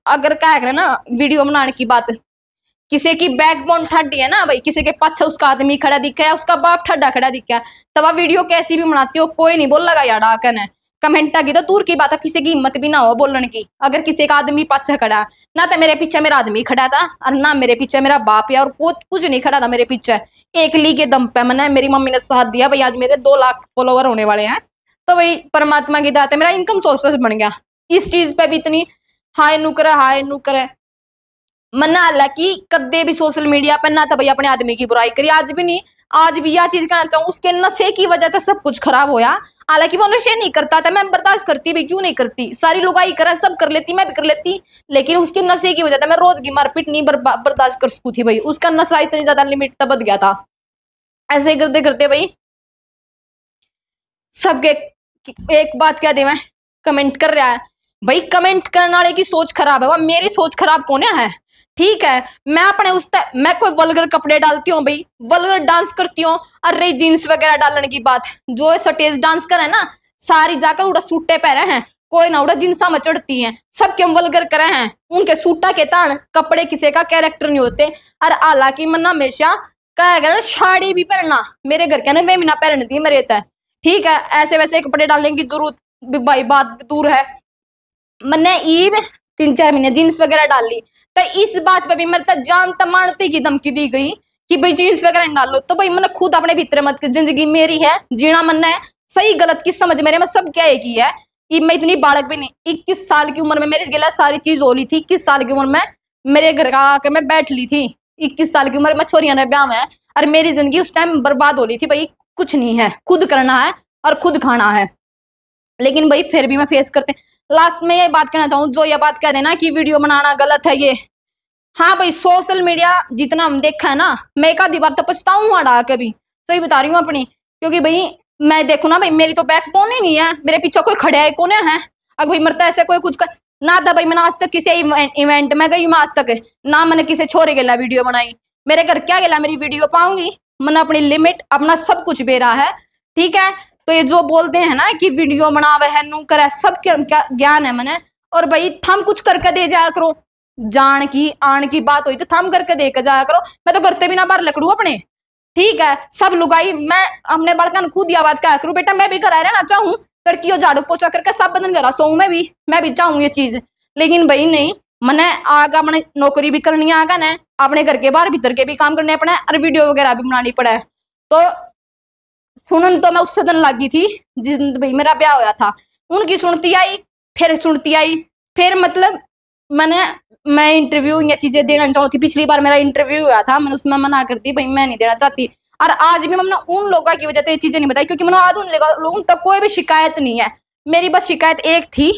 अगर क्या करे ना वीडियो बनाने की बात, किसी की बैकबोन ठड्डी है ना भाई, किसी के पाछे उसका आदमी खड़ा दिखा है, उसका बाप ठड्डा खड़ा दिखा है, तब आप वीडियो कैसी भी बनाती हो कोई नहीं बोल लगा यार डाकन है, कमेंट की तो दूर की बात है, किसी की हिम्मत भी ना हो बोलने की। अगर किसी का आदमी पाछे खड़ा ना, तो मेरे पीछे मेरा आदमी खड़ा था और ना मेरे पीछे मेरा बाप या और कुछ नहीं खड़ा था मेरे पीछे, एक ली के दम पे मैंने मेरी मम्मी ने साथ दिया भाई, आज मेरे 2 लाख फॉलोवर होने वाले हैं। तो भाई परमात्मा की दात है, मेरा इनकम सोर्सेस बन गया। इस चीज पे भी इतनी हाय नु करे मना, हालांकि कदे भी सोशल मीडिया पर ना तो भाई अपने आदमी की बुराई करी, आज भी नहीं, आज भी यह चीज कहना चाहूँ उसके नशे की वजह से सब कुछ खराब होया। हालांकि वो नशे नहीं करता था, मैं बर्दाश्त करती भी क्यों नहीं करती, सारी लुगाई करे सब कर लेती मैं भी कर लेती, लेकिन उसके नशे की वजह से मैं रोज की मारपीट नहीं बर्दाश्त कर सकती थी भाई, उसका नशा इतनी ज्यादा लिमिट तक बद गया था। ऐसे करते करते भाई सबके एक बात क्या दे, मैं कमेंट कर रहा है भाई, कमेंट करने वाले की सोच खराब है, वह मेरी सोच खराब कौन है। ठीक है मैं अपने मैं कोई वल्गर कपड़े डालती हूँ भाई, वल्गर डांस करती हूँ, अरे जीन्स वगैरह डालने की बात, जो स्टेज डांस करे ना सारी जाकर उड़ा सूटे पहरे हैं, कोई ना उड़ा जिनसा में चढ़ती है, सबके हम वल्गर करे हैं, उनके सूटा के तान कपड़े किसी का कैरेक्टर नहीं होते। और हालांकि मन हमेशा कहेगा ना साड़ी भी पहनना, मेरे घर के ना वे ना पहनती मेरे तय, ठीक है ऐसे वैसे कपड़े डालने की जरूरत भाई बात दूर है। मैंने ईब 3-4 महीने जीन्स वगैरह डाल ली। तो इस बात पे भी मेरे तक जान मारते की धमकी दी गई कि भाई जीन्स वगैरह नहीं डालो। तो भाई मैंने खुद अपने भीतर मत, जिंदगी मेरी है, जीना मन है, सही गलत की समझ मेरे में सब क्या एक ही है कि मैं इतनी बालक भी नहीं। 21 साल की उम्र में मेरे गिला सारी चीज हो ली थी। 21 साल की उम्र में मेरे घर का आके मैं बैठ ली थी। 21 साल की उम्र में छोरियां ने ब्याह में, और मेरी जिंदगी उस टाइम बर्बाद हो ली थी। भाई कुछ नहीं है, खुद करना है और खुद खाना है। लेकिन भाई फिर भी मैं फेस करते। लास्ट में ये बात कहना चाहूँ, जो ये बात कह देना कि वीडियो बनाना गलत है ये, हाँ भाई सोशल मीडिया जितना हम देखा है ना, मैं एक आधी बार तो पछताऊँ अड़ा कभी, सही बता रही हूँ अपनी। क्योंकि भाई मैं देखू ना भाई, मेरी तो बैकबोन ही नहीं है, मेरे पीछे कोई खड़े है कौन है। अगर भाई मरता ऐसे कोई कुछ कर ना था भाई। मैंने आज तक किसी इवेंट में गई, मैं आज तक ना मैंने किसी छोरे गेला वीडियो बनाई। मेरे घर क्या गेला मेरी वीडियो पाऊंगी, मैंने अपनी लिमिट अपना सब कुछ बेरा है, ठीक है। तो ये जो बोलते हैं ना कि वीडियो बनावे है नू करे, सब ज्ञान है मैंने। और भाई थम कुछ करके दे जाया करो, जान की आन की बात हुई तो थम करके दे के जाया करो। मैं तो करते भी ना बाहर लकड़ू अपने, ठीक है। सब लुगाई मैं अपने बालकन खुद ही आवाज क्या करूं, बेटा मैं भी घर रहना चाहूँ, करके झाड़ू पोछा करके सब बदन करा सोऊं, मैं भी चाहूँ ये चीज। लेकिन भाई नहीं, मैंने आगा मैंने नौकरी भी करनी है, आगा ने अपने घर के बाहर भीतर के भी काम करने पड़े और वीडियो वगैरह भी बनानी पड़ा है। तो सुनन तो मैं उससे दिन लगी थी जिस भाई मेरा ब्याह होया था, उनकी सुनती आई, फिर सुनती आई, फिर मतलब मैं इंटरव्यू ये चीजें देना चाहती। पिछली बार मेरा इंटरव्यू हुआ था, मैंने उसमें मना कर दी, भाई मैं नहीं देना चाहती। और आज भी मैंने उन लोगों की वजह से ये चीजें नहीं बताई, क्योंकि मैंने आज उन लोगों तक कोई भी शिकायत नहीं है। मेरी बस शिकायत एक थी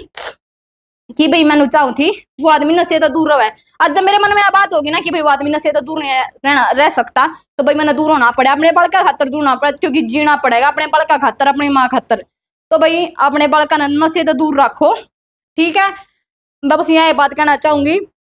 कि भाई मैं चाहूँ थी वो आदमी नशे तो दूर रहे। आज जब मेरे मन में बात होगी ना कि भाई वो आदमी नशे तो दूर नहीं रहना रह सकता, तो भाई मैंने दूर होना पड़ा, अपने बाल का खातर दूर होना पड़ा, क्योंकि जीना पड़ेगा अपने बाल का खातर, अपनी माँ खातर। तो भाई अपने बाल का नशे तो दूर रखो, ठीक है। मैं बस यहाँ बात कहना चाहूंगी